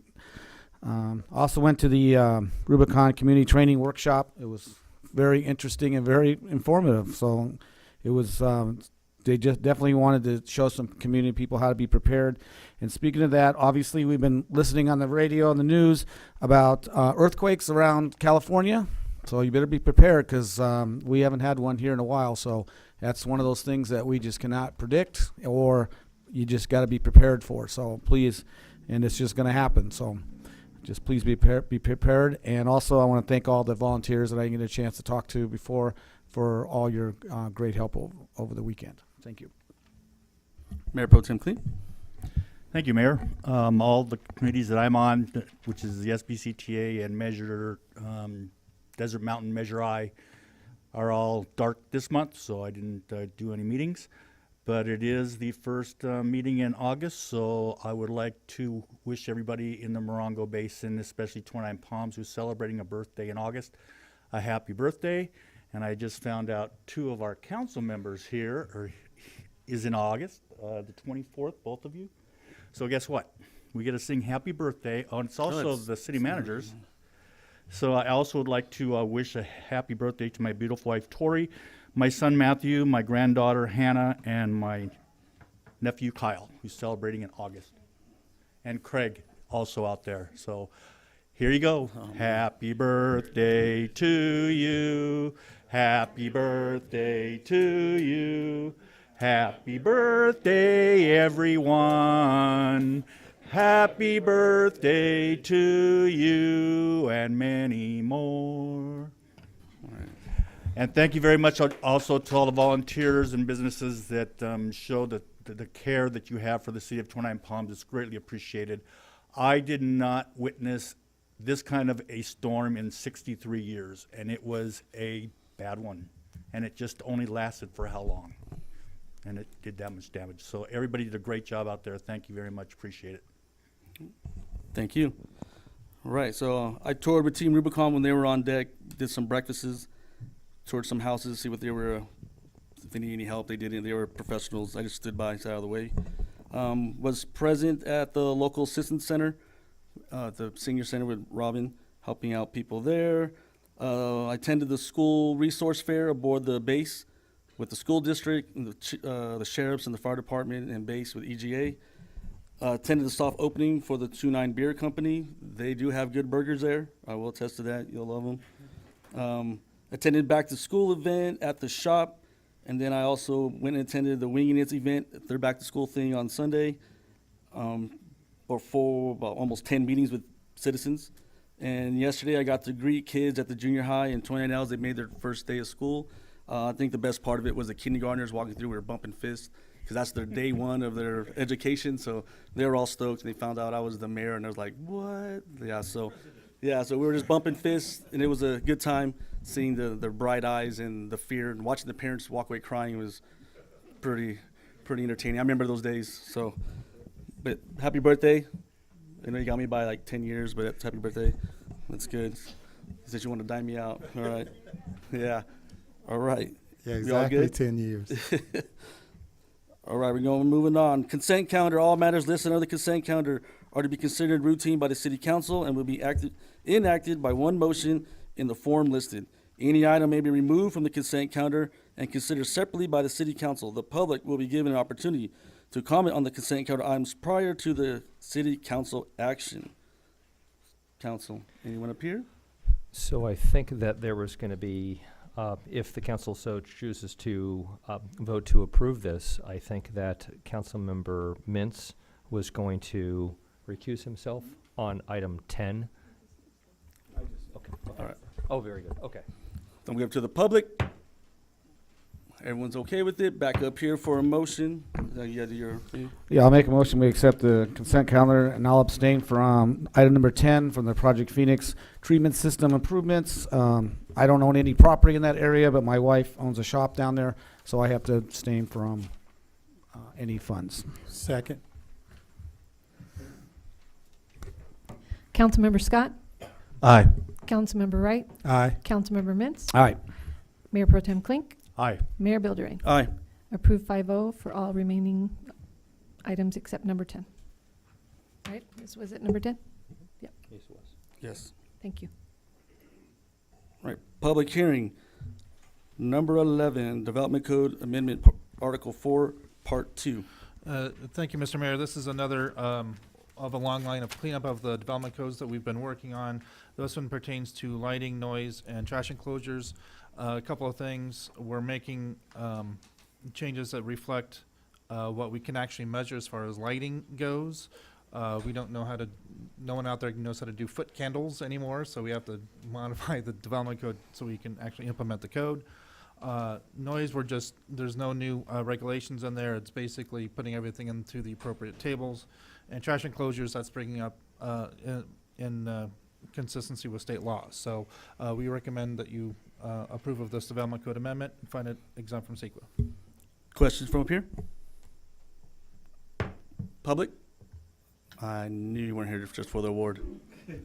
Also went to the Rubicon Community Training Workshop. It was very interesting and very informative. So it was, they just definitely wanted to show some community people how to be prepared. And speaking of that, obviously we've been listening on the radio and the news about earthquakes around California. So you better be prepared, because we haven't had one here in a while. So that's one of those things that we just cannot predict, or you just got to be prepared for. So please, and it's just going to happen. So just please be prepared. And also I want to thank all the volunteers that I didn't get a chance to talk to before for all your great help over the weekend. Thank you. Mayor Pro Tem Clean. Thank you, Mayor. All the committees that I'm on, which is the SBCTA and Measure, Desert Mountain Measure I, are all dark this month, so I didn't do any meetings. But it is the first meeting in August, so I would like to wish everybody in the Morongo Basin, especially 29 Palms, who's celebrating a birthday in August, a happy birthday. And I just found out 2 of our council members here is in August, the 24th, both of you. So guess what? We get to sing happy birthday. Oh, and it's also the city managers. So I also would like to wish a happy birthday to my beautiful wife, Tori, my son, Matthew, my granddaughter, Hannah, and my nephew Kyle, who's celebrating in August. And Craig, also out there. So here you go. Happy birthday to you. Happy birthday to you. Happy birthday, everyone. Happy birthday to you and many more. And thank you very much also to all the volunteers and businesses that show the care that you have for the city of 29 Palms. It's greatly appreciated. I did not witness this kind of a storm in 63 years, and it was a bad one. And it just only lasted for how long? And it did that much damage. So everybody did a great job out there. Thank you very much. Appreciate it. Thank you. All right, so I toured with Team Rubicon when they were on deck, did some breakfasts, toured some houses, see what they were, if they need any help. They didn't. They were professionals. I just stood by, sat out of the way. Was present at the local assistance center, the senior center with Robin, helping out people there. I attended the school resource fair aboard the base with the school district, and the sheriffs and the fire department, and base with EGA. Attended the soft opening for the 29 Beer Company. They do have good burgers there. I will attest to that. You'll love them. Attended back to school event at the shop, and then I also went and attended the Winging It's event, their back to school thing on Sunday, for about almost 10 meetings with citizens. And yesterday I got to greet kids at the junior high and 29 Ls. They made their first day of school. I think the best part of it was the kindergartners walking through. We were bumping fists because that's their day one of their education. So they were all stoked, and they found out I was the mayor, and I was like, what? So we were just bumping fists, and it was a good time seeing their bright eyes and the fear, and watching the parents walk away crying was pretty entertaining. I remember those days. So, but happy birthday. I know you got me by like 10 years, but happy birthday. That's good. You said you want to dime me out. All right. Yeah. All right. Yeah, We all exactly good? 10 years. All right, moving on. Consent calendar. All matters listed on the consent calendar are to be considered routine by the city council and will be enacted by one motion in the form listed. Any item may be removed from the consent calendar and considered separately by the city council. The public will be given an opportunity to comment on the consent calendar items prior to the city council action. Council, anyone up here? So I think that there was going to be, if the council so chooses to vote to approve this, I think that Councilmember Mintz was going to recuse himself on item 10. Okay. All right. Oh, very good. Okay. Then we go to the public. Everyone's okay with it? Back up here for a motion. Yeah, I'll make a motion. We accept the consent calendar, and I'll abstain from item number 10 from the Project Phoenix treatment system improvements. I don't own any property in that area, but my wife owns a shop down there, so I have to abstain from any funds. Second. Councilmember Scott? Aye. Councilmember Wright? Aye. Councilmember Mintz? Aye. Mayor Pro Tem Klink? Aye. Mayor Bilderain? Aye. Approved 5-0 for all remaining items except number 10. Right, was it number 10? Yep, Yes, it was. Yes. thank you. Right. Public hearing. Number 11, Development Code Amendment, Article 4, Part 2. Thank you, Mr. Mayor. This is another of a long line of cleanup of the development codes that we've been working on. This one pertains to lighting, noise, and trash enclosures. A couple of things. We're making changes that reflect what we can actually measure as far as lighting goes. We don't know how to, no one out there knows how to do foot candles anymore, so we have to modify the development code so we can actually implement the code. Noise, there's no new regulations in there. It's basically putting everything into the appropriate tables. And trash enclosures, that's bringing up in consistency with state laws. So we recommend that you approve of this development code amendment and find it exempt from CEQA. Questions from up here? Public? I knew you weren't here just for the award. 3 of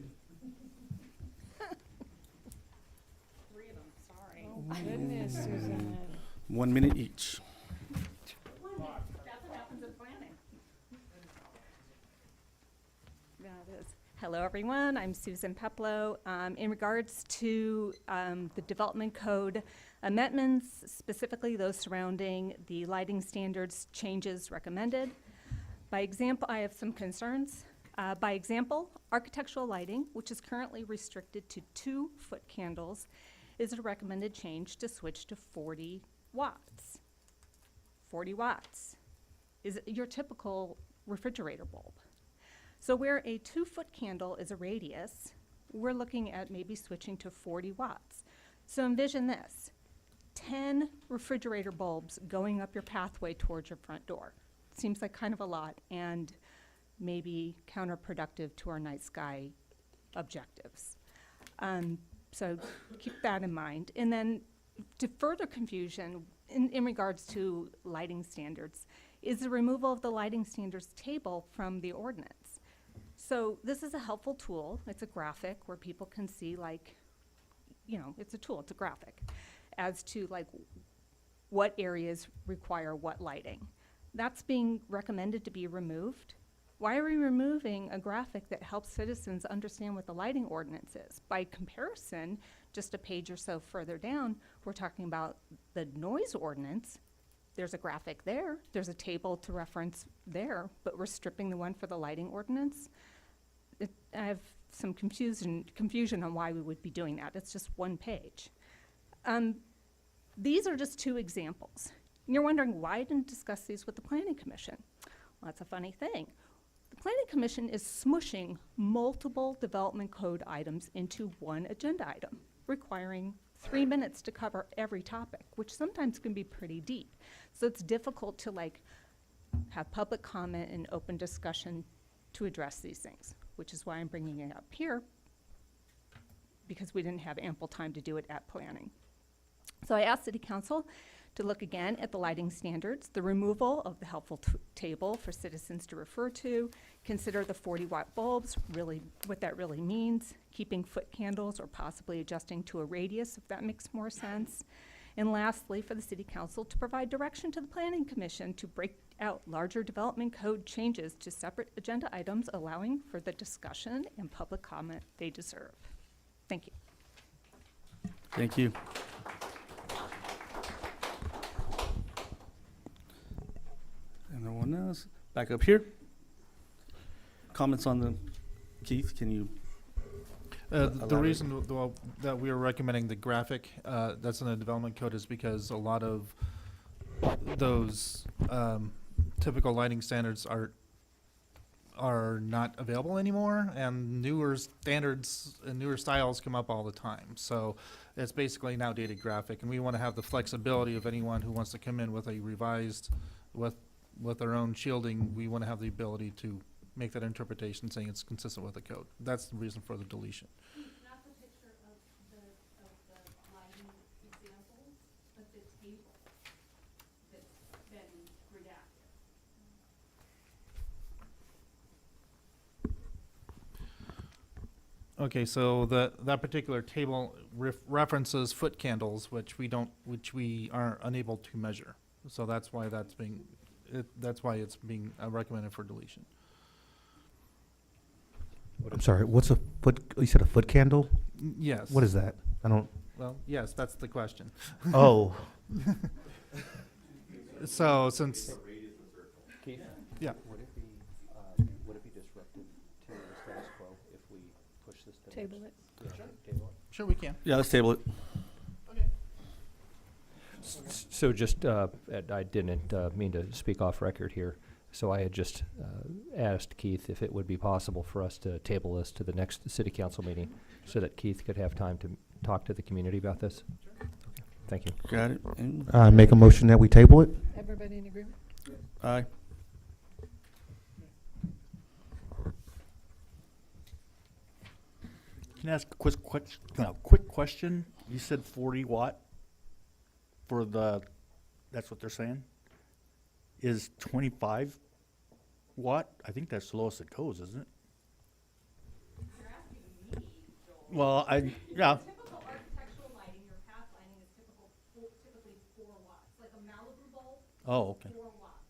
them, sorry. Oh, goodness, Susan. 1 minute each. That's what happens at planning. Yeah, it is. Hello, everyone. I'm Susan Peplow. In regards to the development code amendments, specifically those surrounding the lighting standards changes recommended. By example, I have some concerns. By example, architectural lighting, which is currently restricted to 2-foot candles, is a recommended change to switch to 40 watts. 40 watts is your typical refrigerator bulb. So where a 2-foot candle is a radius, we're looking at maybe switching to 40 watts. So envision this, 10 refrigerator bulbs going up your pathway towards your front door. Seems like kind of a lot and maybe counterproductive to our night sky objectives. So keep that in mind. And then to further confusion in regards to lighting standards is the removal of the lighting standards table from the ordinance. So this is a helpful tool. It's a graphic where people can see, like, you know, it's a tool, it's a graphic, as to like what areas require what lighting. That's being recommended to be removed. Why are we removing a graphic that helps citizens understand what the lighting ordinance is? By comparison, just a page or so further down, we're talking about the noise ordinance. There's a graphic there, there's a table to reference there, but we're stripping the one for the lighting ordinance. I have some confusion on why we would be doing that. It's just one page. These are just 2 examples. And you're wondering why I didn't discuss these with the Planning Commission. Well, that's a funny thing. The Planning Commission is smushing multiple development code items into one agenda item, requiring 3 minutes to cover every topic, which sometimes can be pretty deep. So it's difficult to like have public comment and open discussion to address these things, which is why I'm bringing it up here, because we didn't have ample time to do it at planning. So I asked City Council to look again at the lighting standards, the removal of the helpful table for citizens to refer to, consider the 40-watt bulbs, really what that really means, keeping foot candles or possibly adjusting to a radius if that makes more sense. And lastly, for the City Council to provide direction to the Planning Commission to break out larger development code changes to separate agenda items, allowing for the discussion and public comment they deserve. Thank you. Thank you. And no one else. Back up here. Comments on the, Keith, can you? The elaborate? reason that we are recommending the graphic that's in the development code is because a lot of those typical lighting standards are not available anymore, and newer standards and newer styles come up all the time. So it's basically an outdated graphic, and we want to have the flexibility of anyone who wants to come in with a revised, with their own shielding. We want to have the ability to make that interpretation saying it's consistent with the code. That's the reason for the deletion. Not the picture of the lighting examples, but the table that's been redacted. Okay, so that particular table references foot candles, which we are unable to measure. So that's why it's being recommended for deletion. I'm sorry, what's a foot, you said a foot candle? Yes. What is that? I don't. Well, yes, that's the question. Oh. So since. Keith? Yeah. Would it be disruptive to the status quo if we push this to Table next? it. Yeah, table it. Sure, we can. Yeah, let's table it. So just, I didn't mean to speak off record here. So I had just asked Keith if it would be possible for us to table this to the next city council meeting so that Keith could have time to talk to the community about this. Okay, thank you. Got it. And Make a motion that we table it? Everybody in agreement? aye. Can I ask a quick question? You said 40 watt for the, that's what they're saying? Is 25 watt? I think that's the lowest it goes, isn't it? You're asking me, Joel. Well, yeah. Typical architectural lighting, your path lighting is typically 4 watts, like a Malibu bulb. Oh, okay. 4 watts.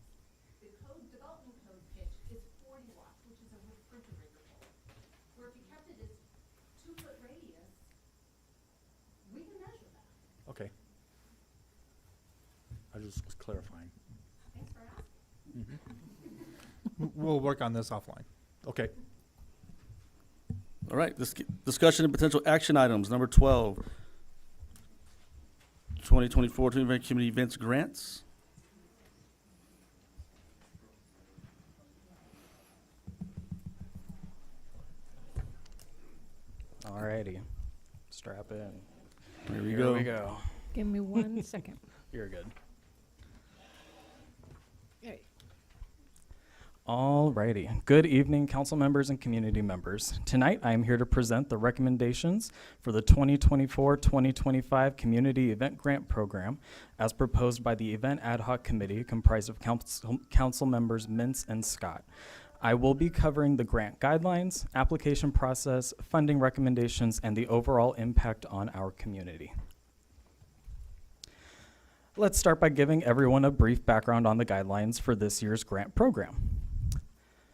The development code pitch is 40 watts, which is a refrigerator bulb. We're was just clarifying. Thanks for asking. We'll work on this offline. Okay. All right, discussion and potential action items. Number 12, 2024 community events grants. Alrighty, strap in. Here we Here go. we go. Give me 1 second. You're good. Alright. Alrighty. Good evening, council members and community members. Tonight, I am here to present the recommendations for the 2024-2025 Community Event Grant Program as proposed by the Event Ad Hoc Committee comprised of council members Mintz and Scott. I will be covering the grant guidelines, application process, funding recommendations, and the overall impact on our community. Let's start by giving everyone a brief background on the guidelines for this year's grant program.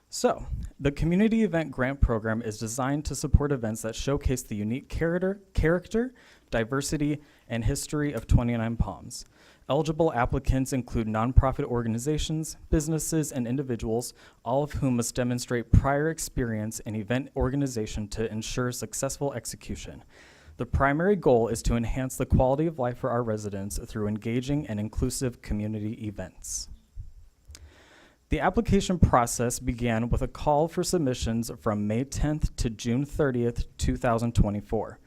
So, the Community Event Grant Program is designed to support events that showcase the unique character, diversity, and history of 29 Palms. Eligible applicants include nonprofit organizations, businesses, and individuals, all of whom must demonstrate prior experience in event organization to ensure successful execution. The primary goal is to enhance the quality of life for our residents through engaging and inclusive community events. The application process began with a call for submissions from May 10th to June 30th, 2024.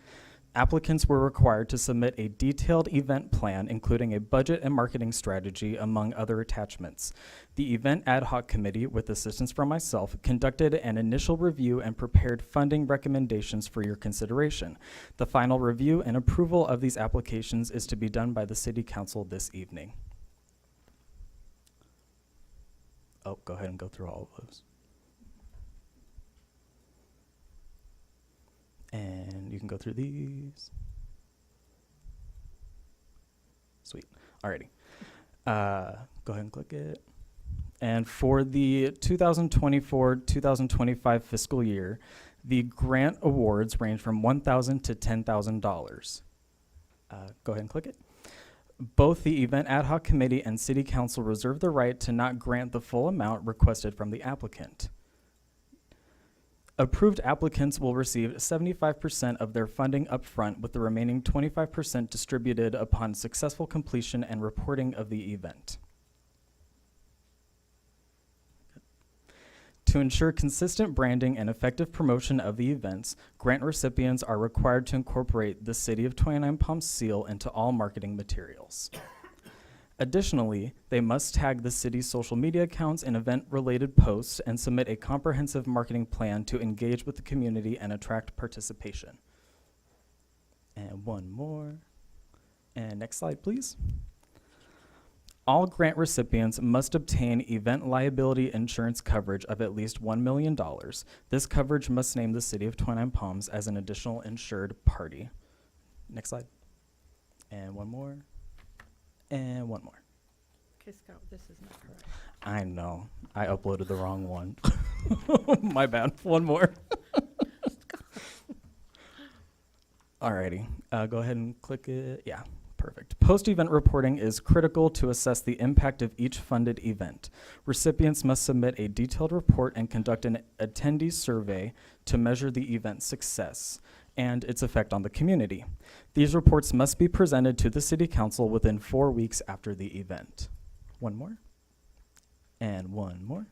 Applicants were required to submit a detailed event plan, including a budget and marketing strategy, among other attachments. The Event Ad Hoc Committee, with assistance from myself, conducted an initial review and prepared funding recommendations for your consideration. The final review and approval of these applications is to be done by the City Council this evening. Oh, go ahead and go through all of those. And you can go through these. Sweet. Alrighty. Go ahead and click it. And for the 2024-2025 fiscal year, the grant awards range from $1,000 to $10,000. Go ahead and click it. Both the Event Ad Hoc Committee and City Council reserve the right to not grant the full amount requested from the applicant. Approved applicants will receive 75% of their funding upfront, with the remaining 25% distributed upon successful completion and reporting of the event. To ensure consistent branding and effective promotion of the events, grant recipients are required to incorporate the City of 29 Palms seal into all marketing materials. Additionally, they must tag the city's social media accounts in event-related posts and submit a comprehensive marketing plan to engage with the community and attract participation. And one more. And next slide, please. All grant recipients must obtain event liability insurance coverage of at least $1 million. This coverage must name the City of 29 Palms as an additional insured party. Next slide. And one more. And one more. Okay, Scott, this is not correct. I know. I uploaded the wrong one. My bad. One more. Alrighty. Go ahead and click it. Yeah, perfect. Post-event reporting is critical to assess the impact of each funded event. Recipients must submit a detailed report and conduct an attendee survey to measure the event's success and its effect on the community. These reports must be presented to the City Council within 4 weeks after the event. One more. And one more.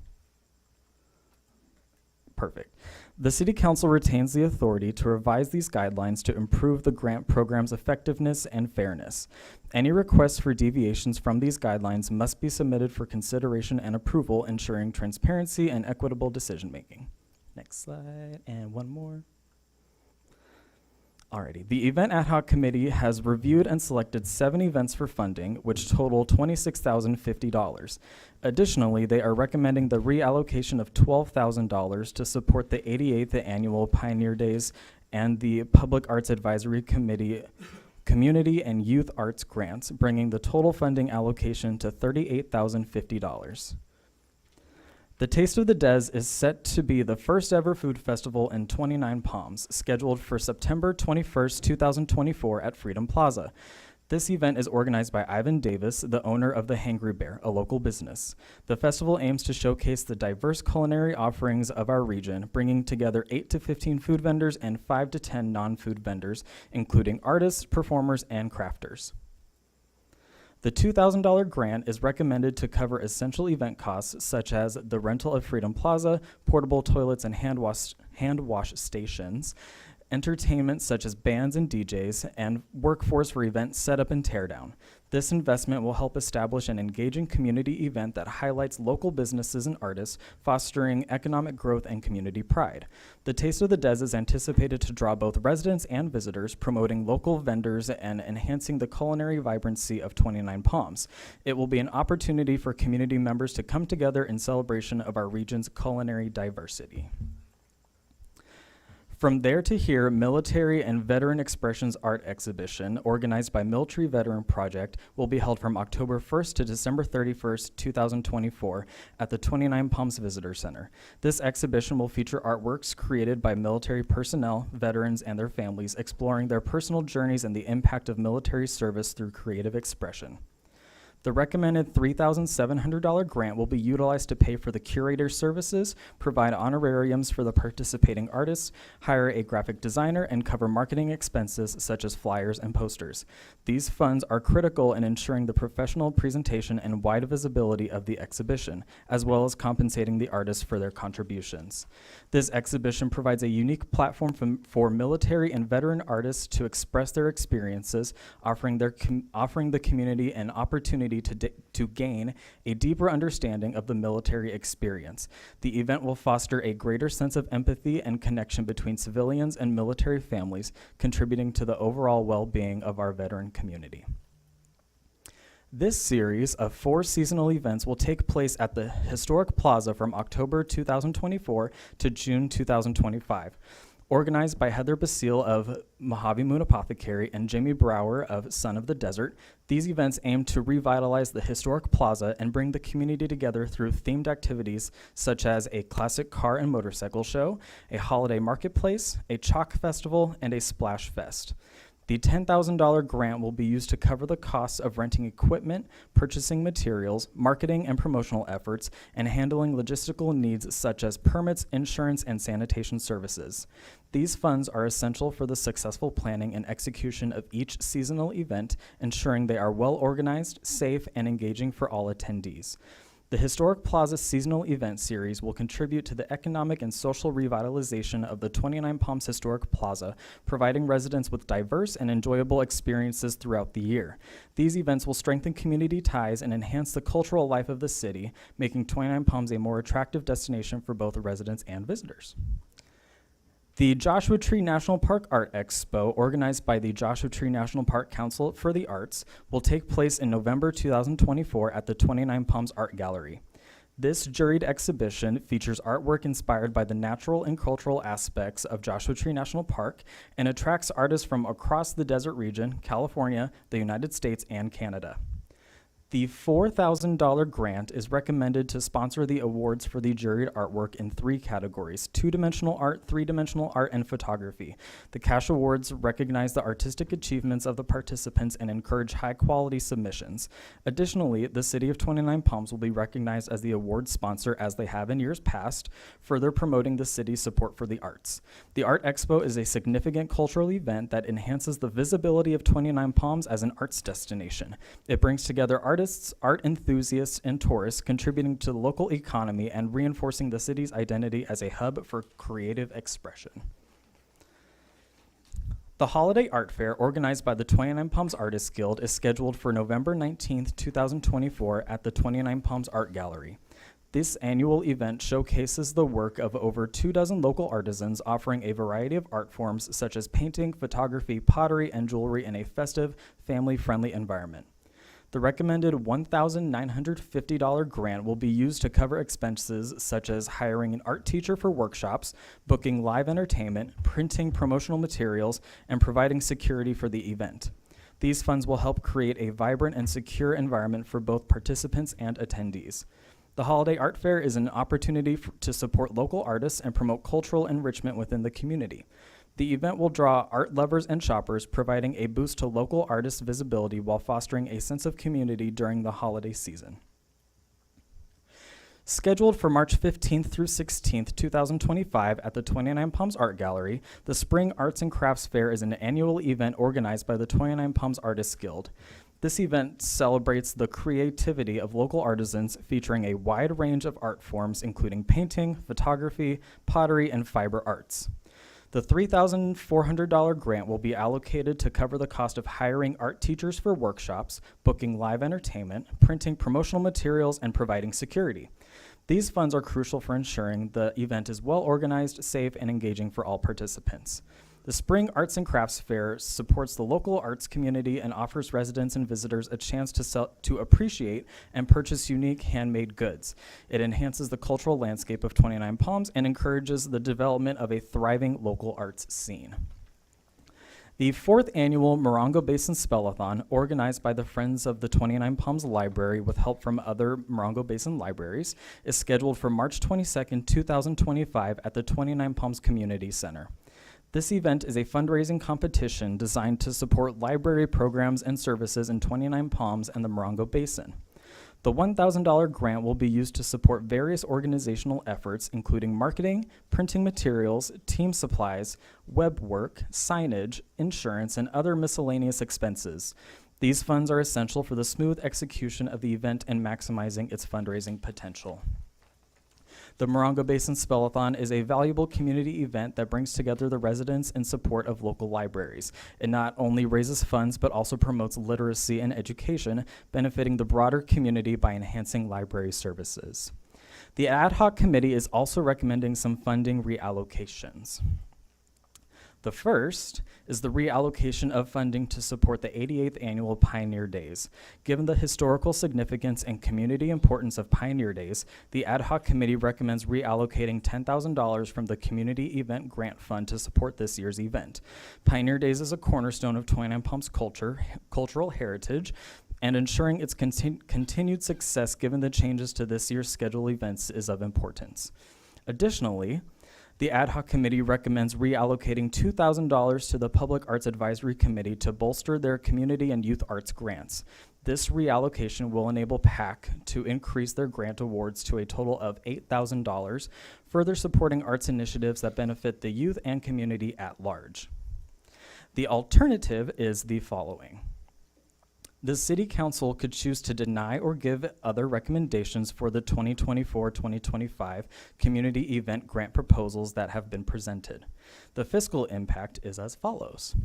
Perfect. The City Council retains the authority to revise these guidelines to improve the grant program's effectiveness and fairness. Any requests for deviations from these guidelines must be submitted for consideration and approval, ensuring transparency and equitable decision-making. Next slide, and one more. Alrighty, the Event Ad Hoc Committee has reviewed and selected 7 events for funding, which total $26,050. Additionally, they are recommending the reallocation of $12,000 to support the 88th Annual Pioneer Days and the Public Arts Advisory Committee Community and Youth Arts Grants, bringing the total funding allocation to $38,050. The Taste of the Des is set to be the first ever food festival in 29 Palms, scheduled for September 21st, 2024 at Freedom Plaza. This event is organized by Ivan Davis, the owner of the Hangry Bear, a local business. The festival aims to showcase the diverse culinary offerings of our region, bringing together 8 to 15 food vendors and 5 to 10 non-food vendors, including artists, performers, and crafters. The $2,000 grant is recommended to cover essential event costs such as the rental of Freedom Plaza, portable toilets and hand wash stations, entertainment such as bands and DJs, and workforce for event setup and teardown. This investment will help establish an engaging community event that highlights local businesses and artists, fostering economic growth and community pride. The Taste of the Des is anticipated to draw both residents and visitors, promoting local vendors and enhancing the culinary vibrancy of 29 Palms. It will be an opportunity for community members to come together in celebration of our region's culinary diversity. From There to Here, Military and Veteran Expressions Art Exhibition, organized by Military Veteran Project, will be held from October 1st to December 31st, 2024 at the 29 Palms Visitor Center. This exhibition will feature artworks created by military personnel, veterans, and their families, exploring their personal journeys and the impact of military service through creative expression. The recommended $3,700 grant will be utilized to pay for the curator's services, provide honorariums for the participating artists, hire a graphic designer, and cover marketing expenses such as flyers and posters. These funds are critical in ensuring the professional presentation and wide visibility of the exhibition, as well as compensating the artists for their contributions. This exhibition provides a unique platform for military and veteran artists to express their experiences, offering the community an opportunity to gain a deeper understanding of the military experience. The event will foster a greater sense of empathy and connection between civilians and military families, contributing to the overall well-being of our veteran community. This series of 4 seasonal events will take place at the Historic Plaza from October 2024 to June 2025. Organized by Heather Basile of Mojave Moon Apothecary and Jamie Brower of Son of the Desert, these events aim to revitalize the historic plaza and bring the community together through themed activities such as a classic car and motorcycle show, a holiday marketplace, a chalk festival, and a splash fest. The $10,000 grant will be used to cover the costs of renting equipment, purchasing materials, marketing and promotional efforts, and handling logistical needs such as permits, insurance, and sanitation services. These funds are essential for the successful planning and execution of each seasonal event, ensuring they are well organized, safe, and engaging for all attendees. The Historic Plaza Seasonal Event Series will contribute to the economic and social revitalization of the 29 Palms Historic Plaza, providing residents with diverse and enjoyable experiences throughout the year. These events will strengthen community ties and enhance the cultural life of the city, making 29 Palms a more attractive destination for both residents and visitors. The Joshua Tree National Park Art Expo, organized by the Joshua Tree National Park Council for the Arts, will take place in November 2024 at the 29 Palms Art Gallery. This juried exhibition features artwork inspired by the natural and cultural aspects of Joshua Tree National Park and attracts artists from across the desert region, California, the United States, and Canada. The $4,000 grant is recommended to sponsor the awards for the juried artwork in 3 categories: 2-dimensional art, 3-dimensional art, and photography. The cash awards recognize the artistic achievements of the participants and encourage high-quality submissions. Additionally, the City of 29 Palms will be recognized as the award sponsor as they have in years past, further promoting the city's support for the arts. The Art Expo is a significant cultural event that enhances the visibility of 29 Palms as an arts destination. It brings together artists, art enthusiasts, and tourists, contributing to the local economy and reinforcing the city's identity as a hub for creative expression. The Holiday Art Fair, organized by the 29 Palms Artists Guild, is scheduled for November 19th, 2024 at the 29 Palms Art Gallery. This annual event showcases the work of over 24 local artisans, offering a variety of art forms such as painting, photography, pottery, and jewelry in a festive, family-friendly environment. The recommended $1,950 grant will be used to cover expenses such as hiring an art teacher for workshops, booking live entertainment, printing promotional materials, and providing security for the event. These funds will help create a vibrant and secure environment for both participants and attendees. The Holiday Art Fair is an opportunity to support local artists and promote cultural enrichment within the community. The event will draw art lovers and shoppers, providing a boost to local artists' visibility while fostering a sense of community during the holiday season. Scheduled for March 15th through 16th, 2025 at the 29 Palms Art Gallery, the Spring Arts and Crafts Fair is an annual event organized by the 29 Palms Artists Guild. This event celebrates the creativity of local artisans, featuring a wide range of art forms including painting, photography, pottery, and fiber arts. The $3,400 grant will be allocated to cover the cost of hiring art teachers for workshops, booking live entertainment, printing promotional materials, and providing security. These funds are crucial for ensuring the event is well organized, safe, and engaging for all participants. The Spring Arts and Crafts Fair supports the local arts community and offers residents and visitors a chance to appreciate and purchase unique handmade goods. It enhances the cultural landscape of 29 Palms and encourages the development of a thriving local arts scene. The 4th annual Morongo Basin Spellathon, organized by the Friends of the 29 Palms Library with help from other Morongo Basin libraries, is scheduled for March 22nd, 2025 at the 29 Palms Community Center. This event is a fundraising competition designed to support library programs and services in 29 Palms and the Morongo Basin. The $1,000 grant will be used to support various organizational efforts, including marketing, printing materials, team supplies, web work, signage, insurance, and other miscellaneous expenses. These funds are essential for the smooth execution of the event and maximizing its fundraising potential. The Morongo Basin Spellathon is a valuable community event that brings together the residents in support of local libraries. It not only raises funds, but also promotes literacy and education, benefiting the broader community by enhancing library services. The ad hoc committee is also recommending some funding reallocations. The first is the reallocation of funding to support the 88th Annual Pioneer Days. Given the historical significance and community importance of Pioneer Days, the ad hoc committee recommends reallocating $10,000 from the Community Event Grant Fund to support this year's event. Pioneer Days is a cornerstone of 29 Palms cultural heritage, and ensuring its continued success given the changes to this year's scheduled events is of importance. Additionally, the ad hoc committee recommends reallocating $2,000 to the Public Arts Advisory Committee to bolster their community and youth arts grants. This reallocation will enable PAC to increase their grant awards to a total of $8,000, further supporting arts initiatives that benefit the youth and community at large. The alternative is the following. The City Council could choose to deny or give other recommendations for the 2024-2025 community event grant proposals that have been presented. The fiscal impact is as follows.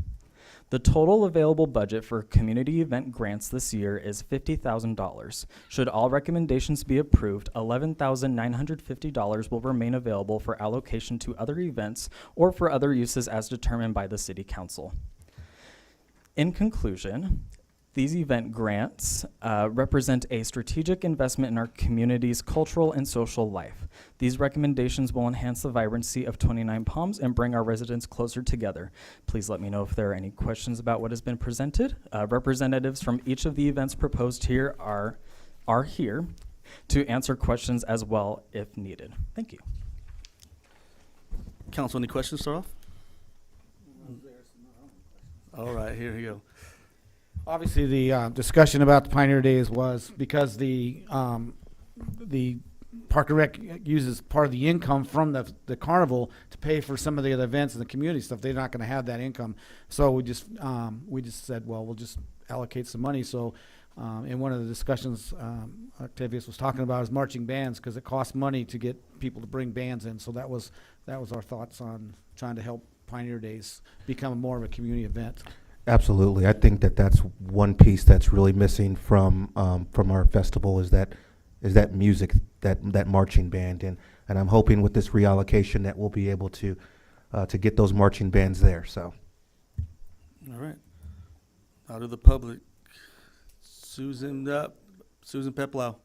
The total available budget for community event grants this year is $50,000. Should all recommendations be approved, $11,950 will remain available for allocation to other events or for other uses as determined by the City Council. In conclusion, these event grants represent a strategic investment in our community's cultural and social life. These recommendations will enhance the vibrancy of 29 Palms and bring our residents closer together. Please let me know if there are any questions about what has been presented. Representatives from each of the events proposed here are here to answer questions as well if needed. Thank you. Council, any questions to start off? All right, here we go. Obviously, the discussion about the Pioneer Days was because the Park and Rec uses part of the income from the carnival to pay for some of the other events and the community stuff. They're not going to have that income, so we just said, well, we'll just allocate some money. So, in one of the discussions, Octavius was talking about is marching bands because it costs money to get people to bring bands in. So that was our thoughts on trying to help Pioneer Days become more of a community event. Absolutely. I think that's one piece that's really missing from our festival is that music, that marching band, and I'm hoping with this reallocation that we'll be able to get those marching bands there. So. All right. Out of the public, Susan Peplau.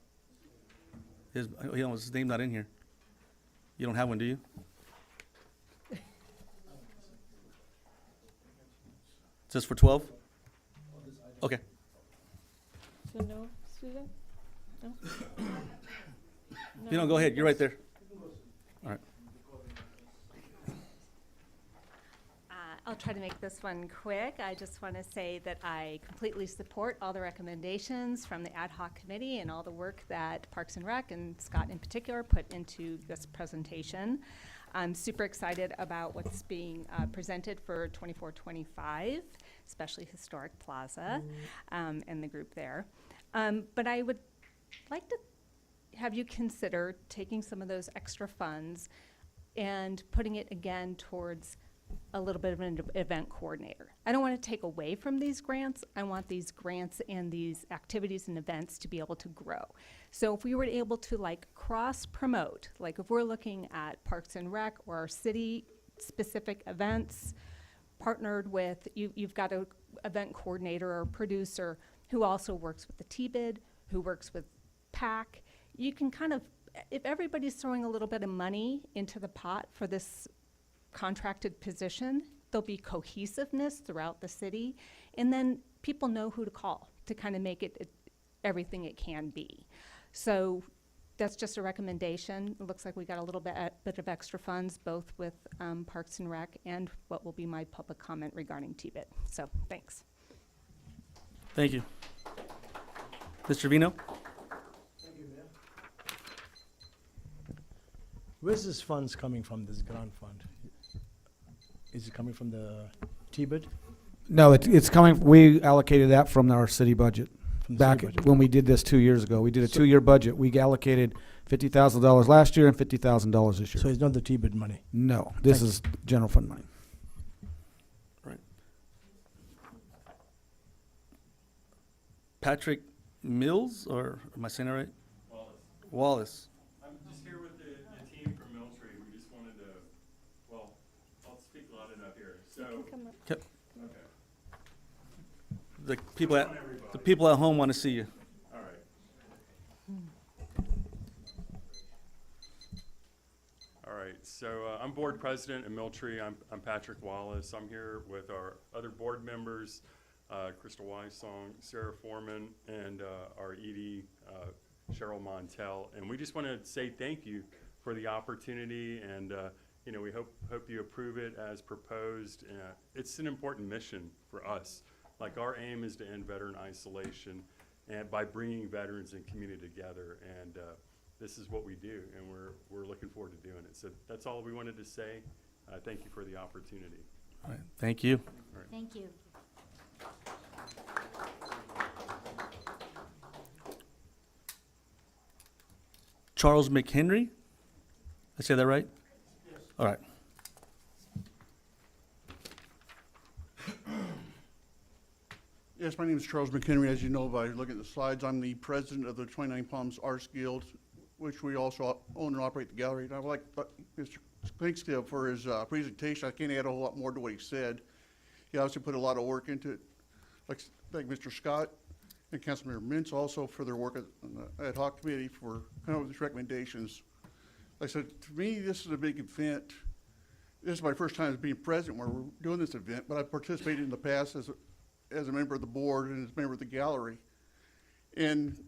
His name not in here. You don't have one, do you? Just for 12? Okay. So no, Susan? No? You don't, go ahead. You're right there. All right. I'll try to make this one quick. I just want to say that I completely support all the recommendations from the ad hoc committee and all the work that Parks and Rec and Scott in particular put into this presentation. I'm super excited about what's being presented for 24-25, especially Historic Plaza and the group there. But I would like to have you consider taking some of those extra funds and putting it again towards a little bit of an event coordinator. I don't want to take away from these grants. I want these grants and these activities and events to be able to grow. So if we were able to like cross promote, like if we're looking at Parks and Rec or our city specific events partnered with, you've got an event coordinator or producer who also works with the T-bid, who works with PAC. You can kind of, if everybody's throwing a little bit of money into the pot for this contracted position, there'll be cohesiveness throughout the city, and then people know who to call to kind of make it everything it can be. So that's just a recommendation. It looks like we got a little bit of extra funds, both with Parks and Rec and what will be my public comment regarding T-bid. So thanks. Thank you. Mr. Vino? Where's this funds coming from, this grant fund? Is it coming from the T-bid? No, it's coming, we allocated that from our city budget. From the Back city budget. when we did this 2 years ago, we did a 2-year budget. We allocated $50,000 last year and $50,000 this year. So it's not the T-bid money? No, this Thank is general fund money. Right. Patrick Mills, or am I saying that right? Wallace. I'm just here with the team from Military. We just wanted to, well, I'll speak loud enough here. So, Okay. okay. The people at home want to see you. All right. All right. So I'm board president at Military. I'm Patrick Wallace. I'm here with our other board members, Crystal Wysong, Sarah Foreman, and our ED, Cheryl Montel. And we just want to say thank you for the opportunity, and you know, we hope you approve it as proposed. It's an important mission for us. Like, our aim is to end veteran isolation, and by bringing veterans and community together, and this is what we do, and we're looking forward to doing it. So that's all we wanted to say. Thank you for the opportunity. All right. Thank you. All right. Thank you. Charles McHenry? I say that right? Yes. All right. Yes, my name is Charles McHenry. As you know by looking at the slides, I'm the president of the 29 Palms Arts Guild, which we also own and operate the gallery. And I would like Mr. Klinkstill for his presentation. I can't add a whole lot more to what he said. He obviously put a lot of work into it. Thank Mr. Scott and Councilmember Mintz also for their work on the ad hoc committee for coming up with these recommendations. Like I said, to me, this is a big event. This is my first time as being president where we're doing this event, but I've participated in the past as a member of the board and as a member of the gallery. And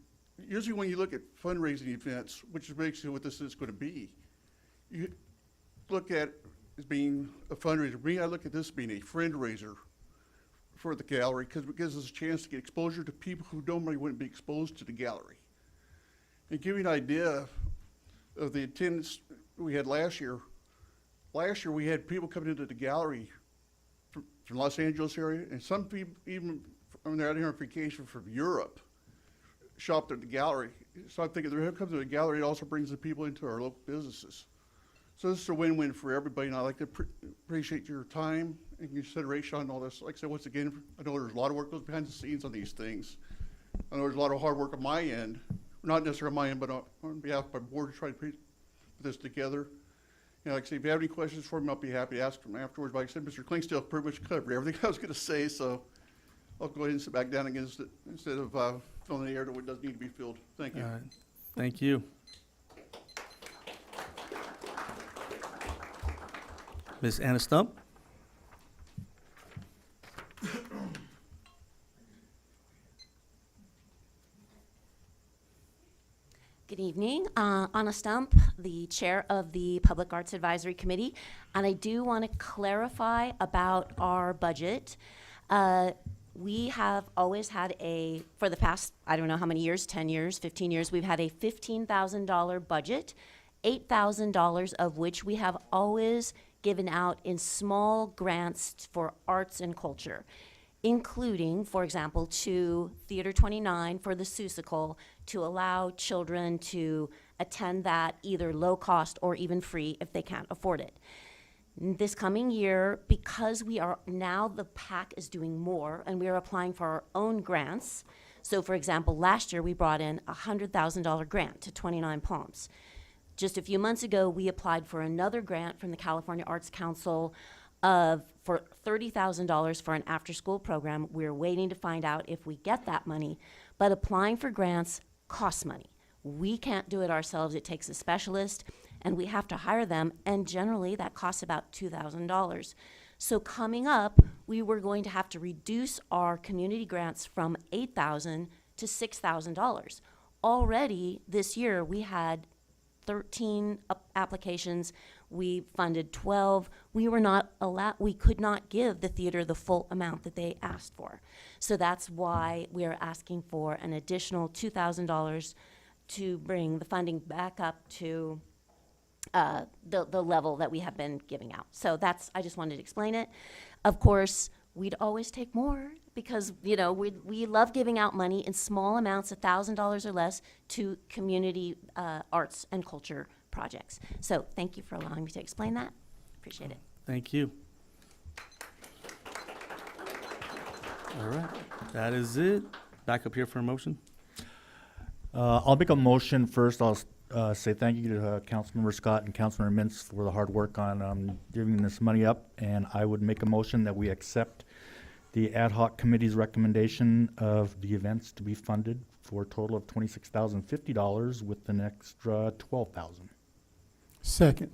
usually when you look at fundraising events, which is basically what this is going to be, you look at it as being a fundraiser. Me, I look at this as being a friend raiser for the gallery because it gives us a chance to get exposure to people who normally wouldn't be exposed to the gallery. And give you an idea of the attendance we had last year we had people coming into the gallery from Los Angeles area, and some people even when they're out here on vacation from Europe shopped at the gallery. So I'm thinking they're coming to the gallery, it also brings the people into our local businesses. So this is a win-win for everybody, and I'd like to appreciate your time and consideration on all this. Like I said, once again, I know there's a lot of work goes behind the scenes on these things. I know there's a lot of hard work on my end, not necessarily on my end, but on behalf of my board to try to put this together. You know, like I say, if you have any questions for me, I'll be happy to ask them afterwards. But like I said, Mr. Klinkstill pretty much covered everything I was going to say, so I'll go ahead and sit back down again instead of filling the air to what doesn't need to be filled. Thank you. All right. Thank you. Ms. Anna Stump? Good evening. Anna Stump, the chair of the Public Arts Advisory Committee. And I do want to clarify about our budget. We have always had for the past, I don't know how many years, 10 years, 15 years, we've had a $15,000 budget, $8,000 of which we have always given out in small grants for arts and culture, including, for example, to Theater 29 for the Seussical to allow children to attend that either low cost or even free if they can't afford it. This coming year, because we are now, the PAC is doing more and we are applying for our own grants. So for example, last year we brought in a $100,000 grant to 29 Palms. Just a few months ago, we applied for another grant from the California Arts Council for $30,000 for an after-school program. We're waiting to find out if we get that money, but applying for grants costs money. We can't do it ourselves. It takes a specialist, and we have to hire them, and generally that costs about $2,000. So coming up, we were going to have to reduce our community grants from $8,000 to $6,000. Already this year, we had 13 applications. We funded 12. We could not give the theater the full amount that they asked for. So that's why we are asking for an additional $2,000 to bring the funding back up to the level that we have been giving out. So I just wanted to explain it. Of course, we'd always take more because, you know, we love giving out money in small amounts, $1,000 or less, to community arts and culture projects. So thank you for allowing me to explain that. Appreciate it. Thank you. All right, that is it. Back up here for a motion. I'll make a motion first. I'll say thank you to Councilmember Scott and Councilmember Mintz for the hard work on giving this money up. And I would make a motion that we accept the ad hoc committee's recommendation of the events to be funded for a total of $26,050 with an extra $12,000. Second.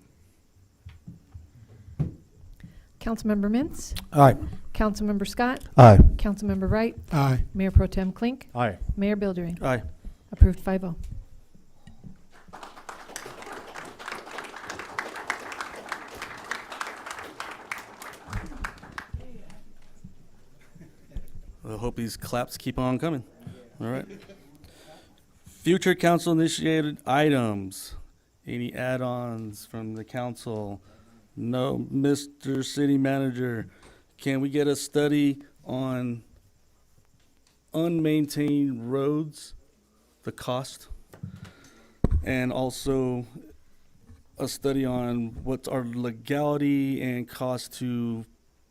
Councilmember Mintz? Aye. Councilmember Scott? Aye. Councilmember Wright? Aye. Mayor Pro Tem Klink? Aye. Mayor Bilderain? Aye. Approved 5-0. I hope these claps keep on coming. All right. Future council initiated items. Any add-ons from the council? No. Mr. City Manager, can we get a study on unmaintained roads, the cost? And also a study on what's our legality and cost to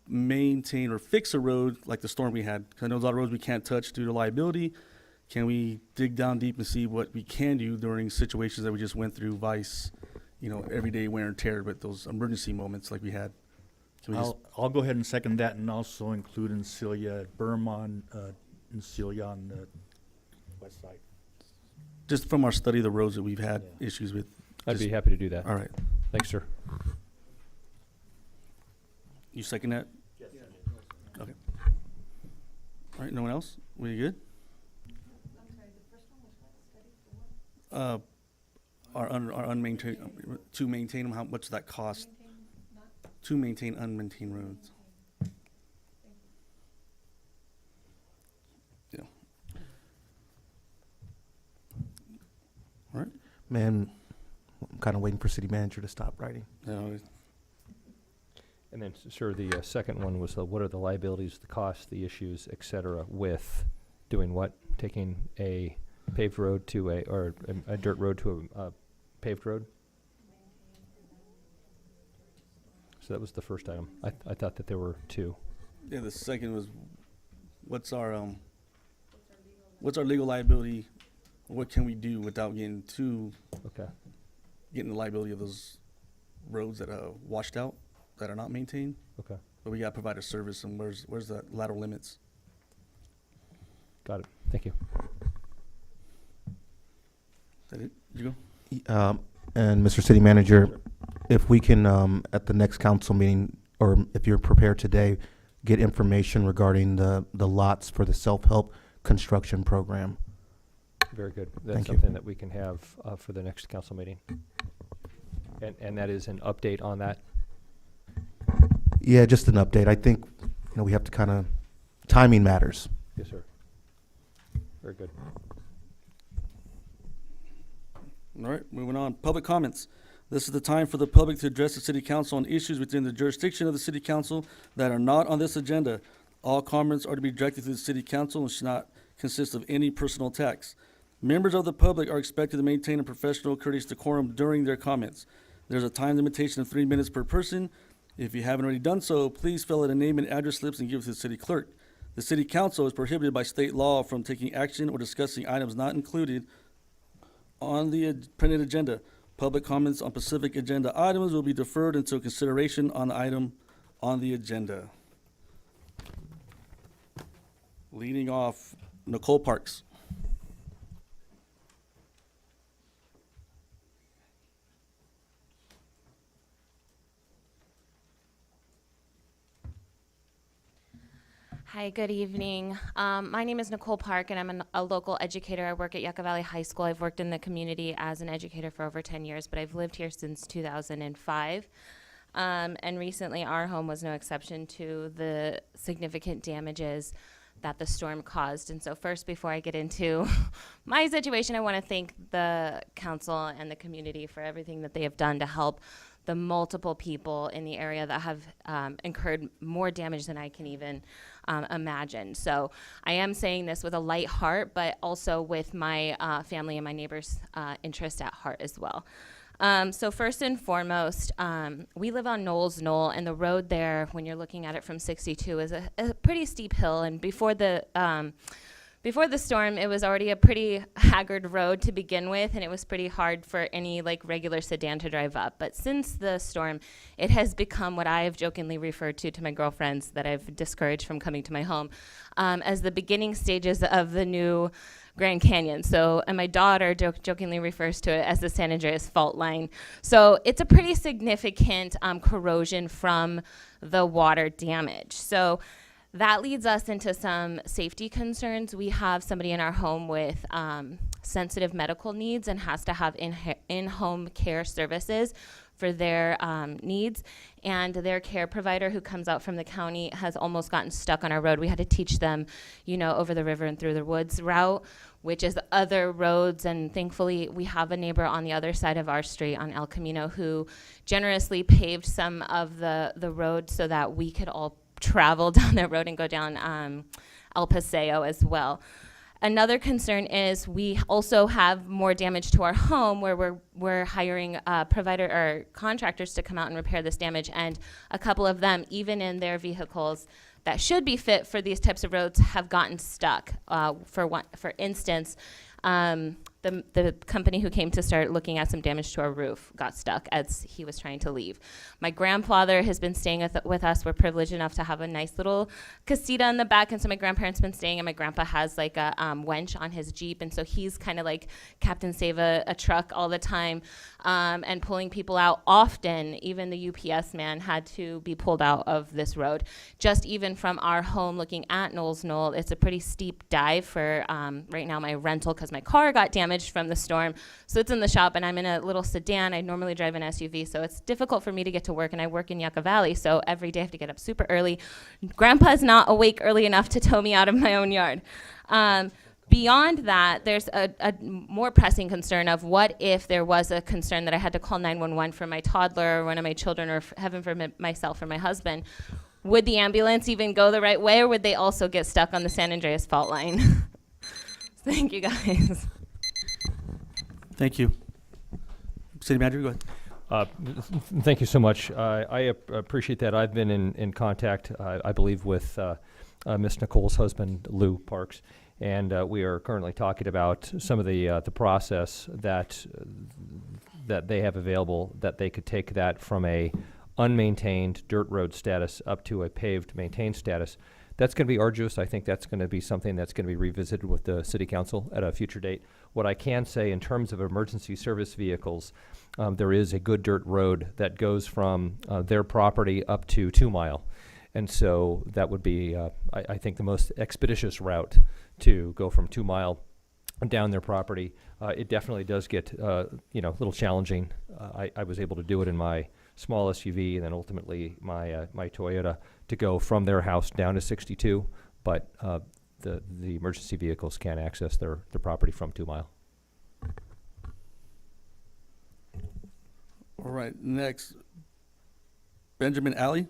maintain or fix a road like the storm we had. 'Cause I know there's a lot of roads we can't touch due to liability. Can we dig down deep and see what we can do during situations that we just went through, vice, you know, everyday wear and tear, but those emergency moments like we had? Can we I'll go ahead and second that and also include Encilia, Bermond, Encilia on the west side. just from our study of the roads that we've had issues with? I'd be happy to do that. All right. Thanks, sir. You second that? Yes. Okay. All right, no one else? We good? Our unmaintained, to maintain them, how much does that cost? To maintain unmaintained roads. Yeah. All right. Man, I'm kind of waiting for city manager to stop writing. No, And then, sir, the second one was what are the liabilities, the costs, the issues, et cetera, with doing what? Taking a paved road to a dirt road to a paved road? So that was the first item. I thought that there were two. yeah, the second was, what's our legal liability? What can we do without getting getting the liability of those roads that are washed out, that are not maintained? Okay. But we gotta provide a service, and where's the lateral limits? Got it. Thank you. Is that it? You go? And Mr. City Manager, if we can, at the next council meeting, or if you're prepared today, get information regarding the lots for the self-help construction program. Very good. That's Thank you. something that we can have for the next council meeting. And that is an update on that? Yeah, just an update. I think, we have to kind of, timing matters. Yes, sir. Very good. All right, moving on. Public comments. This is the time for the public to address the city council on issues within the jurisdiction of the city council that are not on this agenda. All comments are to be directed to the city council and should not consist of any personal attacks. Members of the public are expected to maintain a professional, courteous decorum during their comments. There's a time limitation of 3 minutes per person. If you haven't already done so, please fill out a name and address slips and give it to the city clerk. The city council is prohibited by state law from taking action or discussing items not included on the printed agenda. Public comments on specific agenda items will be deferred until consideration on the item on the agenda. Leading off, Nicole Parks. Hi, good evening. My name is Nicole Park, and I'm a local educator. I work at Yucca Valley High School. I've worked in the community as an educator for over 10 years, but I've lived here since 2005. And recently, our home was no exception to the significant damages that the storm caused. And so first, before I get into my situation, I want to thank the council and the community for everything that they have done to help the multiple people in the area that have incurred more damage than I can even imagine. So I am saying this with a light heart, but also with my family and my neighbors' interest at heart as well. So first and foremost, we live on Knowles Knoll, and the road there, when you're looking at it from 62, is a pretty steep hill. And before the storm, it was already a pretty haggard road to begin with, and it was pretty hard for any regular sedan to drive up. But since the storm, it has become what I have jokingly referred to my girlfriends that I've discouraged from coming to my home as the beginning stages of the new Grand Canyon. So, and my daughter jokingly refers to it as the San Andreas fault line. So it's a pretty significant corrosion from the water damage. So that leads us into some safety concerns. We have somebody in our home with sensitive medical needs and has to have in-home care services for their needs. And their care provider who comes out from the county has almost gotten stuck on our road. We had to teach them, over the river and through the woods route, which is other roads. And thankfully, we have a neighbor on the other side of our street on El Camino who generously paved some of the road so that we could all travel down that road and go down El Paseo as well. Another concern is we also have more damage to our home where we're hiring provider or contractors to come out and repair this damage, and a couple of them, even in their vehicles that should be fit for these types of roads, have gotten stuck. For instance, the company who came to start looking at some damage to our roof got stuck as he was trying to leave. My grandfather has been staying with us. We're privileged enough to have a nice little casita in the back, and so my grandparents been staying, and my grandpa has a wench on his Jeep, and so he's kind of like Captain Save a truck all the time and pulling people out often. Even the UPS man had to be pulled out of this road. Just even from our home looking at Knowles Knoll, it's a pretty steep dive for right now my rental because my car got damaged from the storm. So it's in the shop, and I'm in a little sedan. I normally drive an SUV, so it's difficult for me to get to work, and I work in Yucca Valley, so every day I have to get up super early. Grandpa's not awake early enough to tow me out of my own yard. Beyond that, there's a more pressing concern of what if there was a concern that I had to call 911 for my toddler or one of my children, or heaven forbid myself or my husband. Would the ambulance even go the right way, or would they also get stuck on the San Andreas fault line? Thank you, guys. Thank you. City Manager, go ahead. Thank you so much. I appreciate that. I've been in contact, I believe, with Miss Nicole's husband, Lou Parks, and we are currently talking about some of the process that they have available, that they could take that from a unmaintained dirt road status up to a paved, maintained status. That's going to be arduous. I think that's going to be something that's going to be revisited with the City Council at a future date. What I can say in terms of emergency service vehicles, there is a good dirt road that goes from their property up to 2 Mile. And so that would be, I think, the most expeditious route to go from 2 Mile down their property, it definitely does get, a little challenging. I was able to do it in my small SUV and then ultimately my Toyota to go from their house down to 62, but the emergency vehicles can't access their property from 2 Mile. All right, next, Benjamin Alley.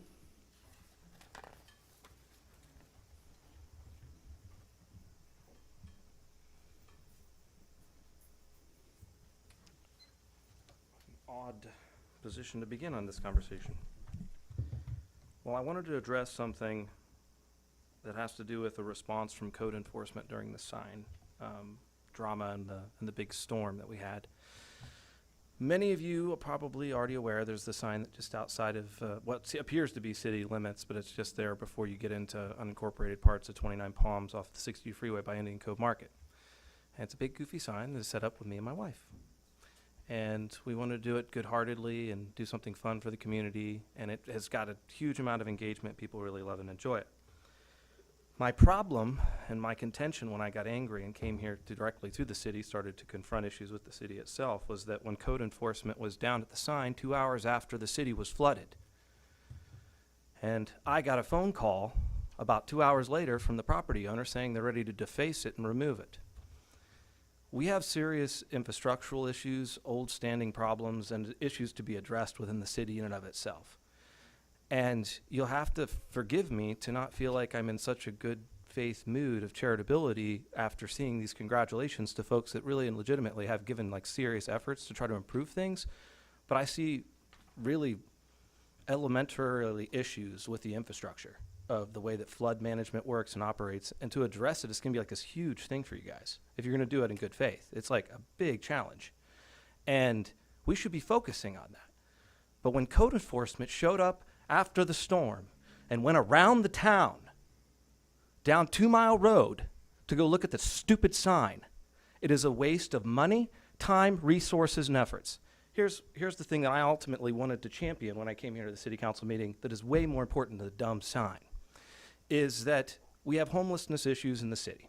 Odd position to begin on this conversation. Well, I wanted to address something that has to do with a response from code enforcement during the sign drama and the big storm that we had. Many of you are probably already aware there's the sign that just outside of what appears to be city limits, but it's just there before you get into unincorporated parts of 29 Palms off the 60 freeway by Indian Cove Market. And it's a big goofy sign that is set up with me and my wife. And we want to do it good-heartedly and do something fun for the community, and it has got a huge amount of engagement. People really love and enjoy it. My problem and my contention when I got angry and came here directly to the city, started to confront issues with the city itself, was that when code enforcement was down at the sign 2 hours after the city was flooded, and I got a phone call about 2 hours later from the property owner saying they're ready to deface it and remove it. We have serious infrastructural issues, old standing problems, and issues to be addressed within the city in and of itself. And you'll have to forgive me to not feel like I'm in such a good faith mood of charitability after seeing these congratulations to folks that really and legitimately have given like serious efforts to try to improve things. But I see really elementary issues with the infrastructure of the way that flood management works and operates, and to address it, it's gonna be like this huge thing for you guys if you're gonna do it in good faith. It's like a big challenge, and we should be focusing on that. But when code enforcement showed up after the storm and went around the town down 2 Mile Road to go look at the stupid sign, it is a waste of money, time, resources, and efforts. Here's the thing that I ultimately wanted to champion when I came here to the city council meeting that is way more important than the dumb sign, is that we have homelessness issues in the city.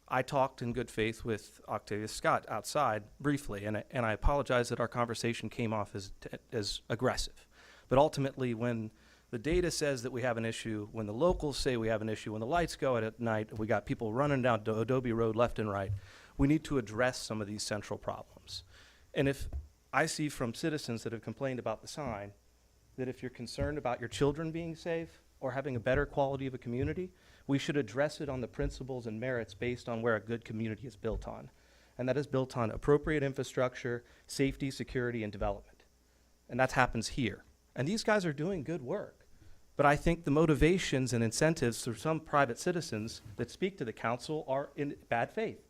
I talked in good faith with Octavius Scott outside briefly, and I apologize that our conversation came off as aggressive. But ultimately, when the data says that we have an issue, when the locals say we have an issue, when the lights go out at night, we got people running down Adobe Road left and right, we need to address some of these central problems. And if I see from citizens that have complained about the sign, that if you're concerned about your children being safe or having a better quality of a community, we should address it on the principles and merits based on where a good community is built on. And that is built on appropriate infrastructure, safety, security, and development. And that happens here. And these guys are doing good work. But I think the motivations and incentives for some private citizens that speak to the council are in bad faith.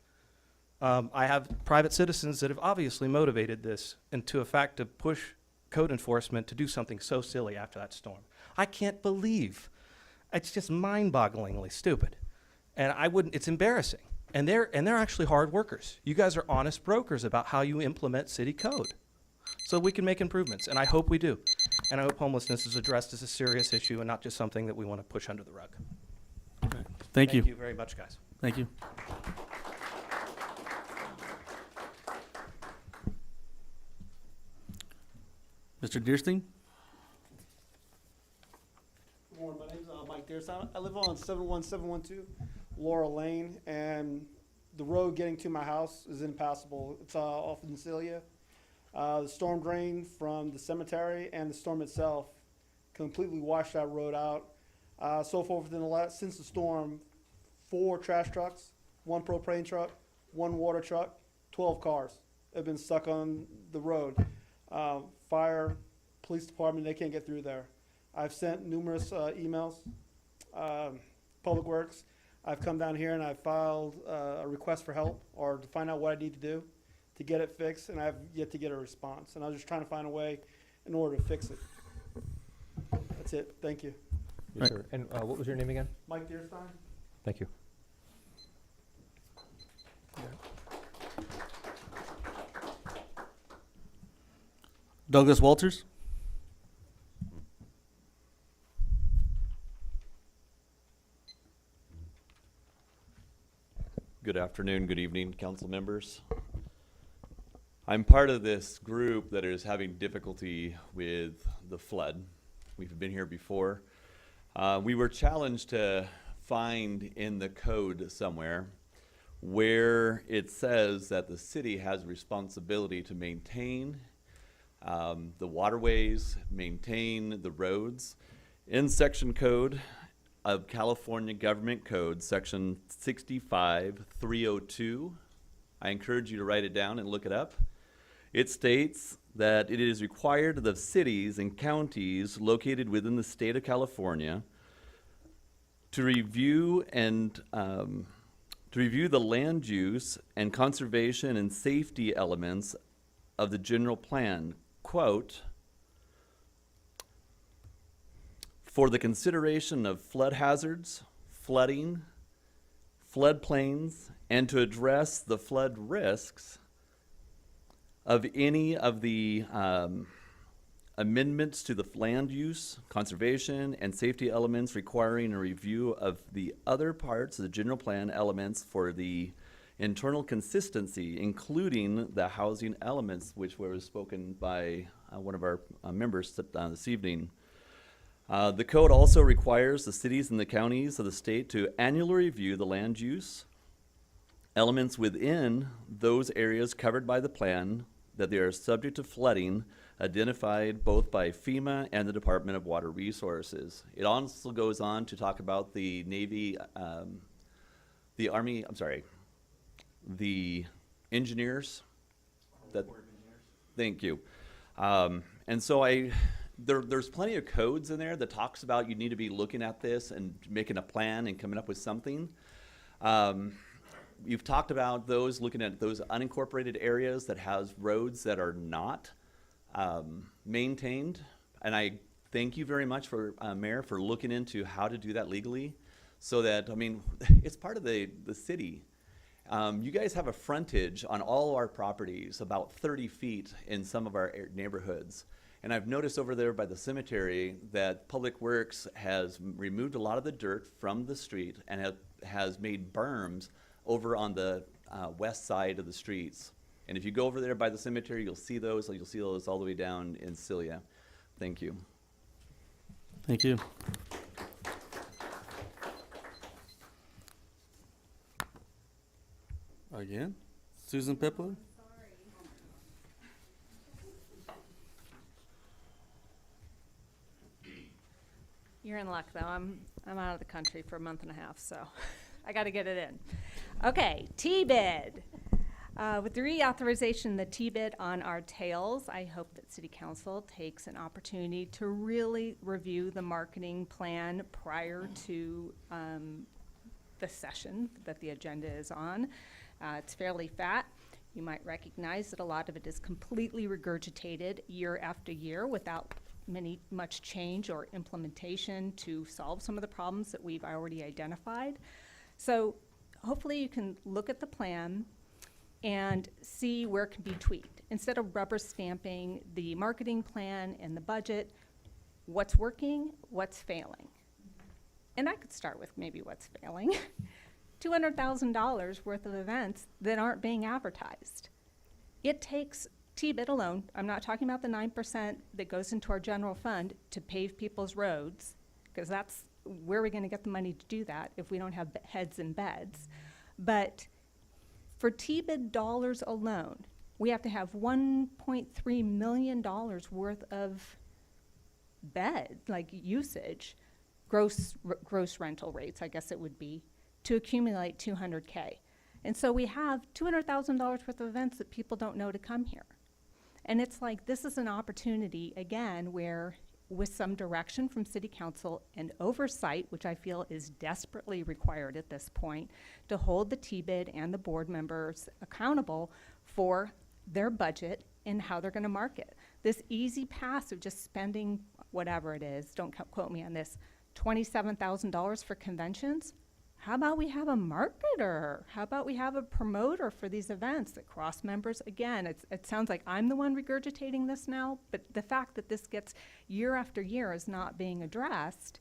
I have private citizens that have obviously motivated this into a fact to push code enforcement to do something so silly after that storm. I can't believe, it's just mind-bogglingly stupid. And it's embarrassing. And they're actually hard workers. You guys are honest brokers about how you implement city code. So we can make improvements, and I hope we do. And I hope homelessness is addressed as a serious issue and not just something that we want to push under the rug. Okay. Thank you. Thank you very much, guys. Thank you. Mr. Deerstein? Good morning, my name's Mike Deerstein. I live on 71712 Laurel Lane, and the road getting to my house is impassable. It's off in Celia. The storm drain from the cemetery and the storm itself completely washed that road out. So far since the storm, 4 trash trucks, 1 propane truck, 1 water truck, 12 cars have been stuck on the road. Fire, police department, they can't get through there. I've sent numerous emails, Public Works. I've come down here and I've filed a request for help or to find out what I need to do to get it fixed, and I've yet to get a response. And I was just trying to find a way in order to fix it. That's it. Thank you. Yes, sir. And what was your name again? Mike Deerstein. Thank you. Douglas Walters? Good afternoon, good evening, council members. I'm part of this group that is having difficulty with the flood. We've been here before. We were challenged to find in the code somewhere where it says that the city has responsibility to maintain the waterways, maintain the roads. In section code of California Government Code, section 65302, I encourage you to write it down and look it up. It states that it is required of the cities and counties located within the state of California to review the land use and conservation and safety elements of the general plan, quote, for the consideration of flood hazards, flooding, floodplains, and to address the flood risks of any of the amendments to the land use, conservation, and safety elements requiring a review of the other parts of the general plan elements for the internal consistency, including the housing elements, which were spoken by one of our members this evening. The code also requires the cities and the counties of the state to annually review the land use elements within those areas covered by the plan that they are subject to flooding, identified both by FEMA and the Department of Water Resources. It also goes on to talk about the Navy, the Army, the engineers. Thank you. And so there's plenty of codes in there that talks about you need to be looking at this and making a plan and coming up with something. You've talked about those, looking at those unincorporated areas that has roads that are not maintained. And I thank you very much for, Mayor, for looking into how to do that legally so that, I mean, it's part of the city. You guys have a frontage on all our properties, about 30 feet in some of our neighborhoods. And I've noticed over there by the cemetery that Public Works has removed a lot of the dirt from the street and has made berms over on the west side of the streets. And if you go over there by the cemetery, you'll see those all the way down in Celia. Thank you. Thank you. Again, Susan Pepler. You're in luck, though. I'm out of the country for a month and a half, so I got to get it in. Okay, T-bid. With the reauthorization of the T-bid on our tails, I hope that City Council takes an opportunity to really review the marketing plan prior to the session that the agenda is on. It's fairly fat. You might recognize that a lot of it is completely regurgitated year after year without much change or implementation to solve some of the problems that we've already identified. So hopefully you can look at the plan and see where it can be tweaked. Instead of rubber stamping the marketing plan and the budget, what's working, what's failing. And I could start with maybe what's failing. $200,000 worth of events that aren't being advertised. It takes T-bid alone, I'm not talking about the 9% that goes into our general fund to pave people's roads, because that's where we're going to get the money to do that if we don't have heads in beds. But for T-bid dollars alone, we have to have $1.3 million worth of usage, gross rental rates, I guess it would be, to accumulate $200K. And so we have $200,000 worth of events that people don't know to come here. And it's like, this is an opportunity, again, where with some direction from City Council and oversight, which I feel is desperately required at this point, to hold the T-bid and the board members accountable for their budget and how they're gonna market. This easy pass of just spending whatever it is, don't quote me on this, $27,000 for conventions. How about we have a marketer? How about we have a promoter for these events that cross members? Again, it sounds like I'm the one regurgitating this now, but the fact that this gets year after year is not being addressed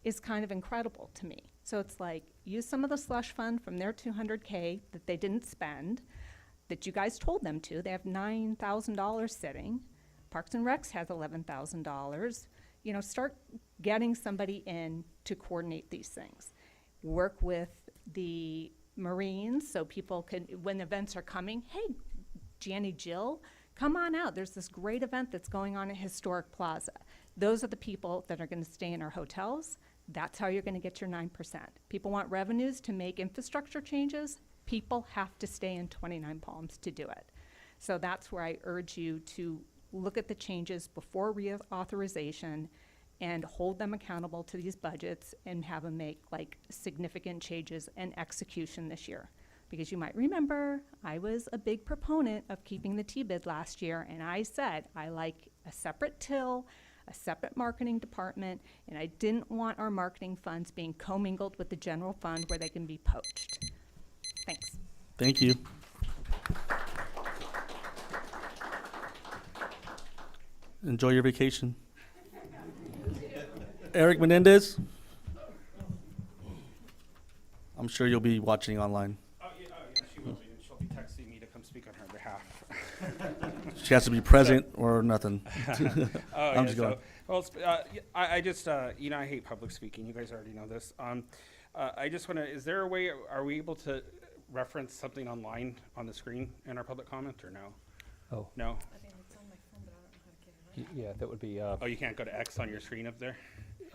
is kind of incredible to me. So it's like, use some of the slush fund from their 200K that they didn't spend, that you guys told them to. They have $9,000 sitting. Parks and Recs has $11,000. You know, start getting somebody in to coordinate these things. Work with the Marines so people can, when events are coming, hey, Janny, Jill, come on out. There's this great event that's going on at Historic Plaza. Those are the people that are going to stay in our hotels. That's how you're going to get your 9%. People want revenues to make infrastructure changes. People have to stay in 29 Palms to do it. So that's where I urge you to look at the changes before reauthorization and hold them accountable to these budgets and have them make like significant changes and execution this year. Because you might remember, I was a big proponent of keeping the T-bid last year, and I said I like a separate till, a separate marketing department, and I didn't want our marketing funds being commingled with the general fund where they can be poached. Thanks. Thank you. Enjoy your vacation. Eric Menendez? I'm sure you'll be watching online. Oh, yeah, she will be, and she'll be texting me to come speak on her behalf. She has to be present or nothing. I'm just going. Well, I just, you know, I hate public speaking. You guys already know this. I just want to, is there a way, are we able to reference something online on the screen in our public comment, or no? Oh. No? I think it's on my phone, but I don't know how to get it right. Yeah, that would be, Oh, you can't go to X on your screen up there?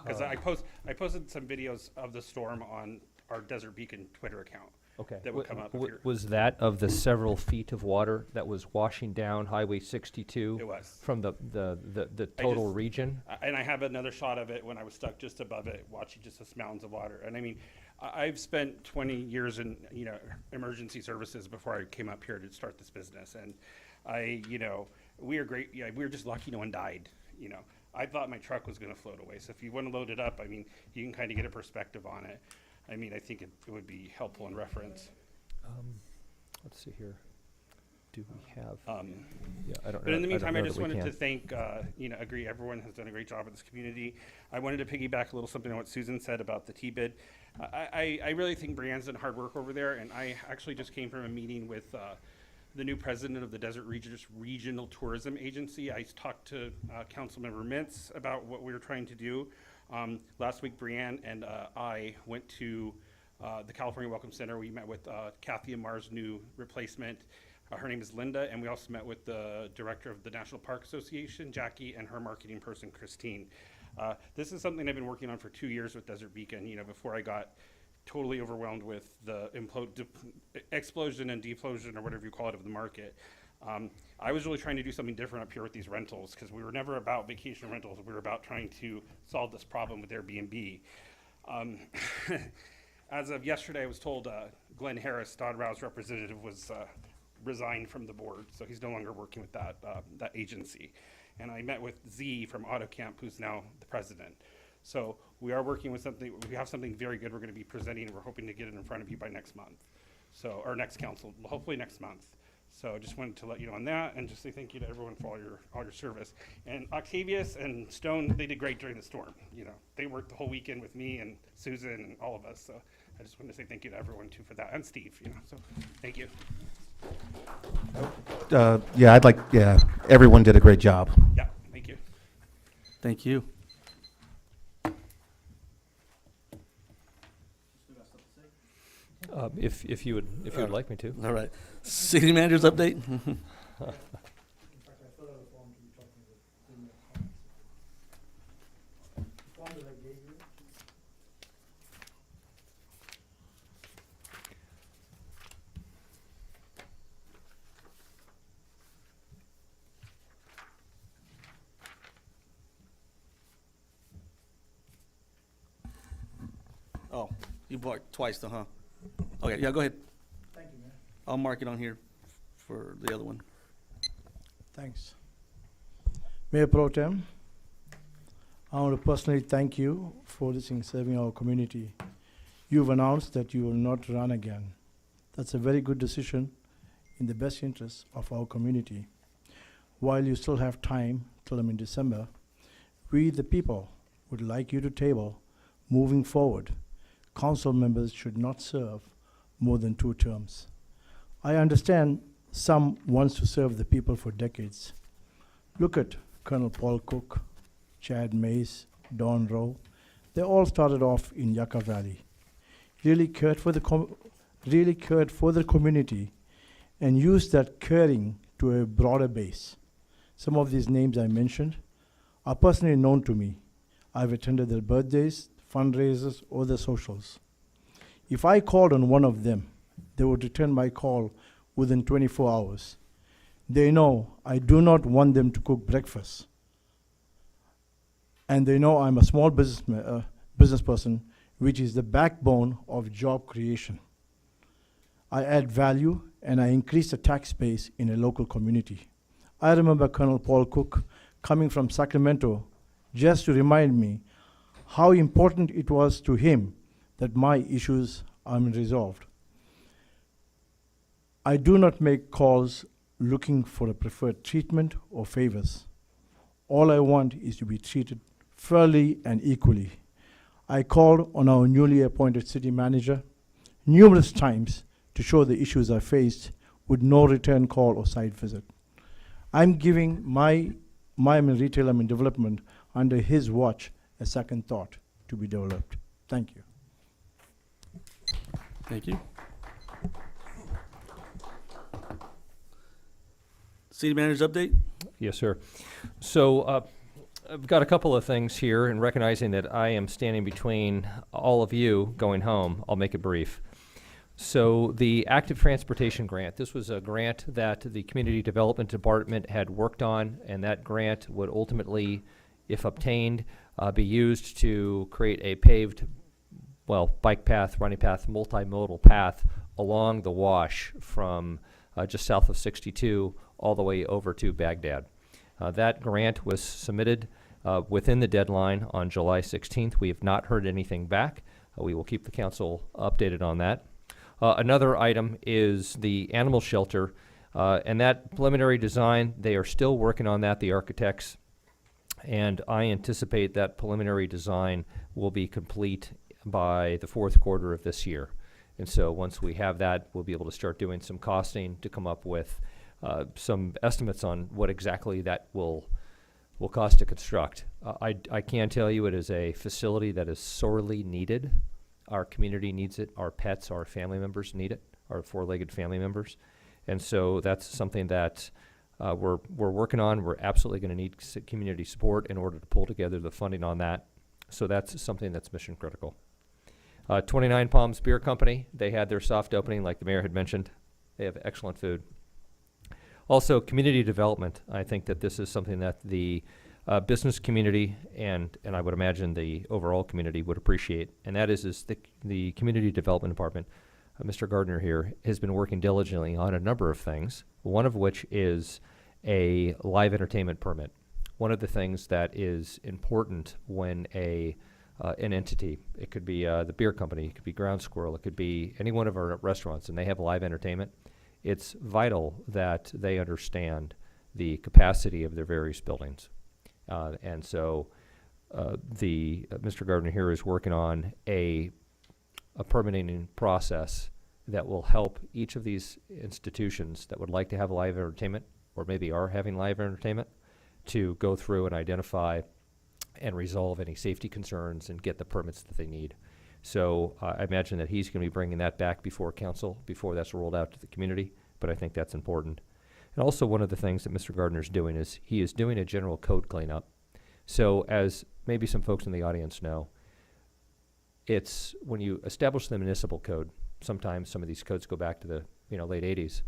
Because I posted some videos of the storm on our Desert Beacon Twitter account. okay. That would come up here. Was that of the several feet of water that was washing down Highway 62? It was. From the total region? And I have another shot of it when I was stuck just above it, watching just this mountains of water. And I mean, I've spent 20 years in, you know, emergency services before I came up here to start this business. And you know, we are great. Yeah, we were just lucky no one died, you know. I thought my truck was going to float away. So if you want to load it up, I mean, you can kind of get a perspective on it. I mean, I think it would be helpful in reference. Let's see here. Do we have? Yeah, I don't know. But in the meantime, I don't know just that we wanted to can. thank, you know, agree everyone has done a great job in this community. I wanted to piggyback a little something on what Susan said about the T-bid. I really think Brianne's done hard work over there, and I actually just came from a meeting with the new president of the Desert Regional Tourism Agency. I talked to Councilmember Mintz about what we were trying to do. Last week, Brianne and I went to the California Welcome Center. We met with Kathy Amar's new replacement. Her name is Linda, and we also met with the director of the National Park Association, Jackie, and her marketing person, Christine. This is something I've been working on for 2 years with Desert Beacon, you know, before I got totally overwhelmed with the explosion and deflosion, or whatever you call it, of the market. I was really trying to do something different up here with these rentals, because we were never about vacation rentals. We were about trying to solve this problem with Airbnb. As of yesterday, I was told Glenn Harris, Dodd Rowe's representative, was resigned from the board, so he's no longer working with that agency. And I met with Z from AutoCamp, who's now the president. So we are working with something. We have something very good we're going to be presenting, and we're hoping to get it in front of you by next month. So, or next council, hopefully next month. So I just wanted to let you know on that, and just say thank you to everyone for all your service. And Octavius and Stone, they did great during the storm. You know, they worked the whole weekend with me and Susan and all of us. So I just wanted to say thank you to everyone too for that, and Steve. You know, so thank you. Yeah, everyone did a great job. Yeah, thank you. Thank you. If you would like me to. All right. City manager's update. Oh, you barked twice though, huh? Okay, yeah, go ahead. Thank you, Mayor. I'll mark it on here for the other one. Thanks. Mayor Pro Tem, I want to personally thank you for this in serving our community. You've announced that you will not run again. That's a very good decision in the best interest of our community. While you still have time till in December, we, the people, would like you to table moving forward, council members should not serve more than 2 terms. I understand some wants to serve the people for decades. Look at Colonel Paul Cook, Chad Mays, Don Rowe. They all started off in Yucca Valley, really cared for the community and used that caring to a broader base. Some of these names I mentioned are personally known to me. I've attended their birthdays, fundraisers, or their socials. If I called on one of them, they would return my call within 24 hours. They know I do not want them to cook breakfast. And they know I'm a small business person, which is the backbone of job creation. I add value and I increase the tax base in a local community. I remember Colonel Paul Cook coming from Sacramento just to remind me how important it was to him that my issues are unresolved. I do not make calls looking for a preferred treatment or favors. All I want is to be treated fairly and equally. I called on our newly appointed city manager numerous times to show the issues I faced with no return call or site visit. I'm giving my retail development under his watch a second thought to be developed. Thank you. Thank you. City manager's update? Yes, sir. So I've got a couple of things here, and recognizing that I am standing between all of you going home, I'll make it brief. So the active transportation grant, this was a grant that the Community Development Department had worked on, and that grant would ultimately, if obtained, be used to create a paved, bike path, running path, multimodal path along the wash from just south of 62 all the way over to Baghdad. That grant was submitted within the deadline on July 16th. We have not heard anything back. We will keep the council updated on that. Another item is the animal shelter, and that preliminary design, they are still working on that, the architects, and I anticipate that preliminary design will be complete by the 4th quarter of this year. And so once we have that, we'll be able to start doing some costing to come up with some estimates on what exactly that will cost to construct. I can tell you it is a facility that is sorely needed. Our community needs it. Our pets, our family members need it, our 4-legged family members. And so that's something that we're working on. We're absolutely going to need community support in order to pull together the funding on that. So that's something that's mission critical. 29 Palms Beer Company, they had their soft opening like the mayor had mentioned. They have excellent food. Also, community development. I think that this is something that the business community and I would imagine the overall community would appreciate, and that is the Community Development Department, Mr. Gardner here, has been working diligently on a number of things, one of which is a live entertainment permit. One of the things that is important when an entity, it could be the beer company, it could be Ground Squirrel, it could be any one of our restaurants, and they have live entertainment, it's vital that they understand the capacity of their various buildings. And so Mr. Gardner here is working on a permitting process that will help each of these institutions that would like to have live entertainment or maybe are having live entertainment to go through and identify and resolve any safety concerns and get the permits that they need. So I imagine that he's going to be bringing that back before council, before that's rolled out to the community, but I think that's important. And also one of the things that Mr. Gardner's doing is he is doing a general code cleanup. So as maybe some folks in the audience know, it's when you establish the municipal code, sometimes some of these codes go back to the late 80s.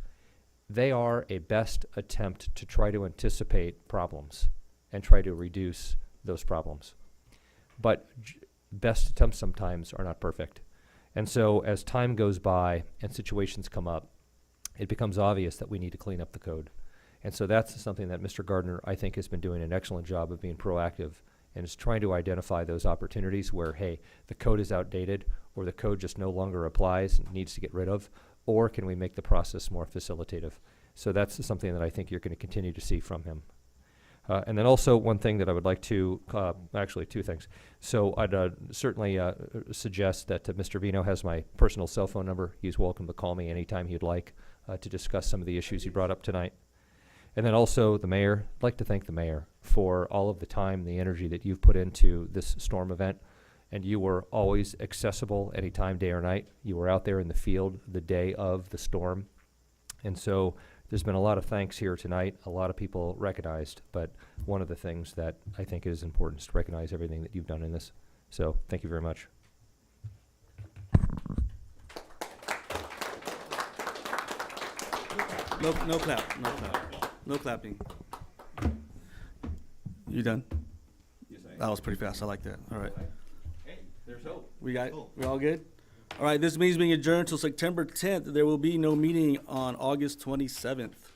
They are a best attempt to try to anticipate problems and try to reduce those problems. But best attempts sometimes are not perfect. And so as time goes by and situations come up, it becomes obvious that we need to clean up the code. And so that's something that Mr. Gardner, I think, has been doing an excellent job of being proactive and is trying to identify those opportunities where, hey, the code is outdated or the code just no longer applies and needs to get rid of, or can we make the process more facilitative? So that's something that I think you're going to continue to see from him. And then also one thing that I would like to, actually two things. So I'd certainly suggest that Mr. Vino has my personal cell phone number. He's welcome to call me anytime he'd like to discuss some of the issues he brought up tonight. And then also the mayor, I'd like to thank the mayor for all of the time, the energy that you've put into this storm event. And you were always accessible anytime, day or night. You were out there in the field the day of the storm. And so there's been a lot of thanks here tonight. A lot of people recognized, but one of the things that I think is important is to recognize everything that you've done in this. So thank you very much. No clap, no clap, no clapping. You done? That was pretty fast. I like that. All right. Hey, there's hope. We're all good? All right, this meeting's being adjourned till September 10th. There will be no meeting on August 27th.